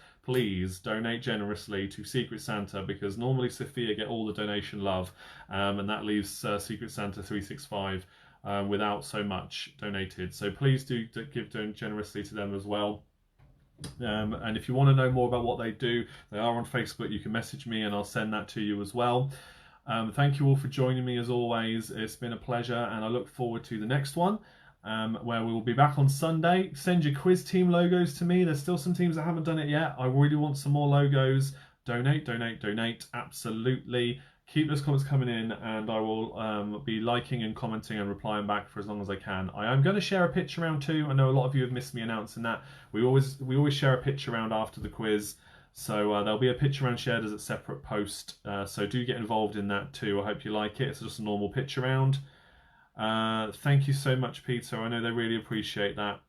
donate generously to Secret Santa, because normally Sophia get all the donation love, and that leaves Secret Santa 365 without so much donated. So please do give generously to them as well. And if you want to know more about what they do, they are on Facebook. You can message me and I'll send that to you as well. Thank you all for joining me as always. It's been a pleasure, and I look forward to the next one, where we will be back on Sunday. Send your quiz team logos to me. There's still some teams that haven't done it yet. I really want some more logos. Donate. Absolutely. Keep those comments coming in, and I will be liking and commenting and replying back for as long as I can. I am going to share a picture round too. I know a lot of you have missed me announcing that. We always share a picture round after the quiz, so there'll be a picture round shared as a separate post. So do get involved in that too. I hope you like it. It's just a normal picture round. Thank you so much, Peter. I know they really appreciate that.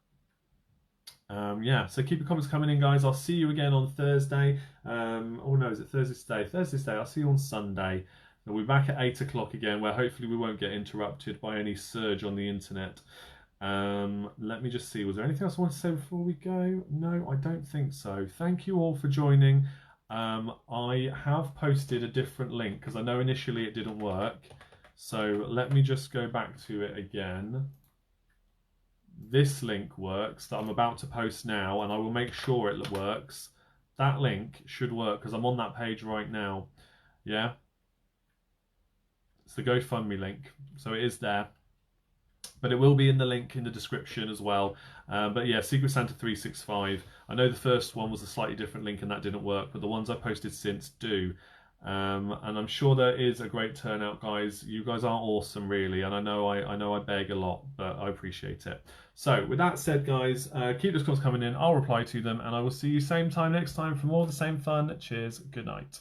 So keep your comments coming in, guys. I'll see you again on Thursday. Oh no, is it Thursday today? Thursday today. I'll see you on Sunday. We'll be back at 8 o'clock again, where hopefully we won't get interrupted by any surge on the internet. Let me just see. Was there anything else I want to say before we go? No, I don't think so. Thank you all for joining. I have posted a different link because I know initially it didn't work. So let me just go back to it again. This link works that I'm about to post now, and I will make sure it works. That link should work because I'm on that page right now. Yeah, it's the GoFundMe link, so it is there, but it will be in the link in the description as well. But yeah, Secret Santa 365. I know the first one was a slightly different link and that didn't work, but the ones I posted since do. And I'm sure there is a great turnout, guys. You guys are awesome, really, and I know I beg a lot, but I appreciate it. So with that said, guys, keep those calls coming in. I'll reply to them, and I will see you same time next time for more of the same fun. Cheers. Good night.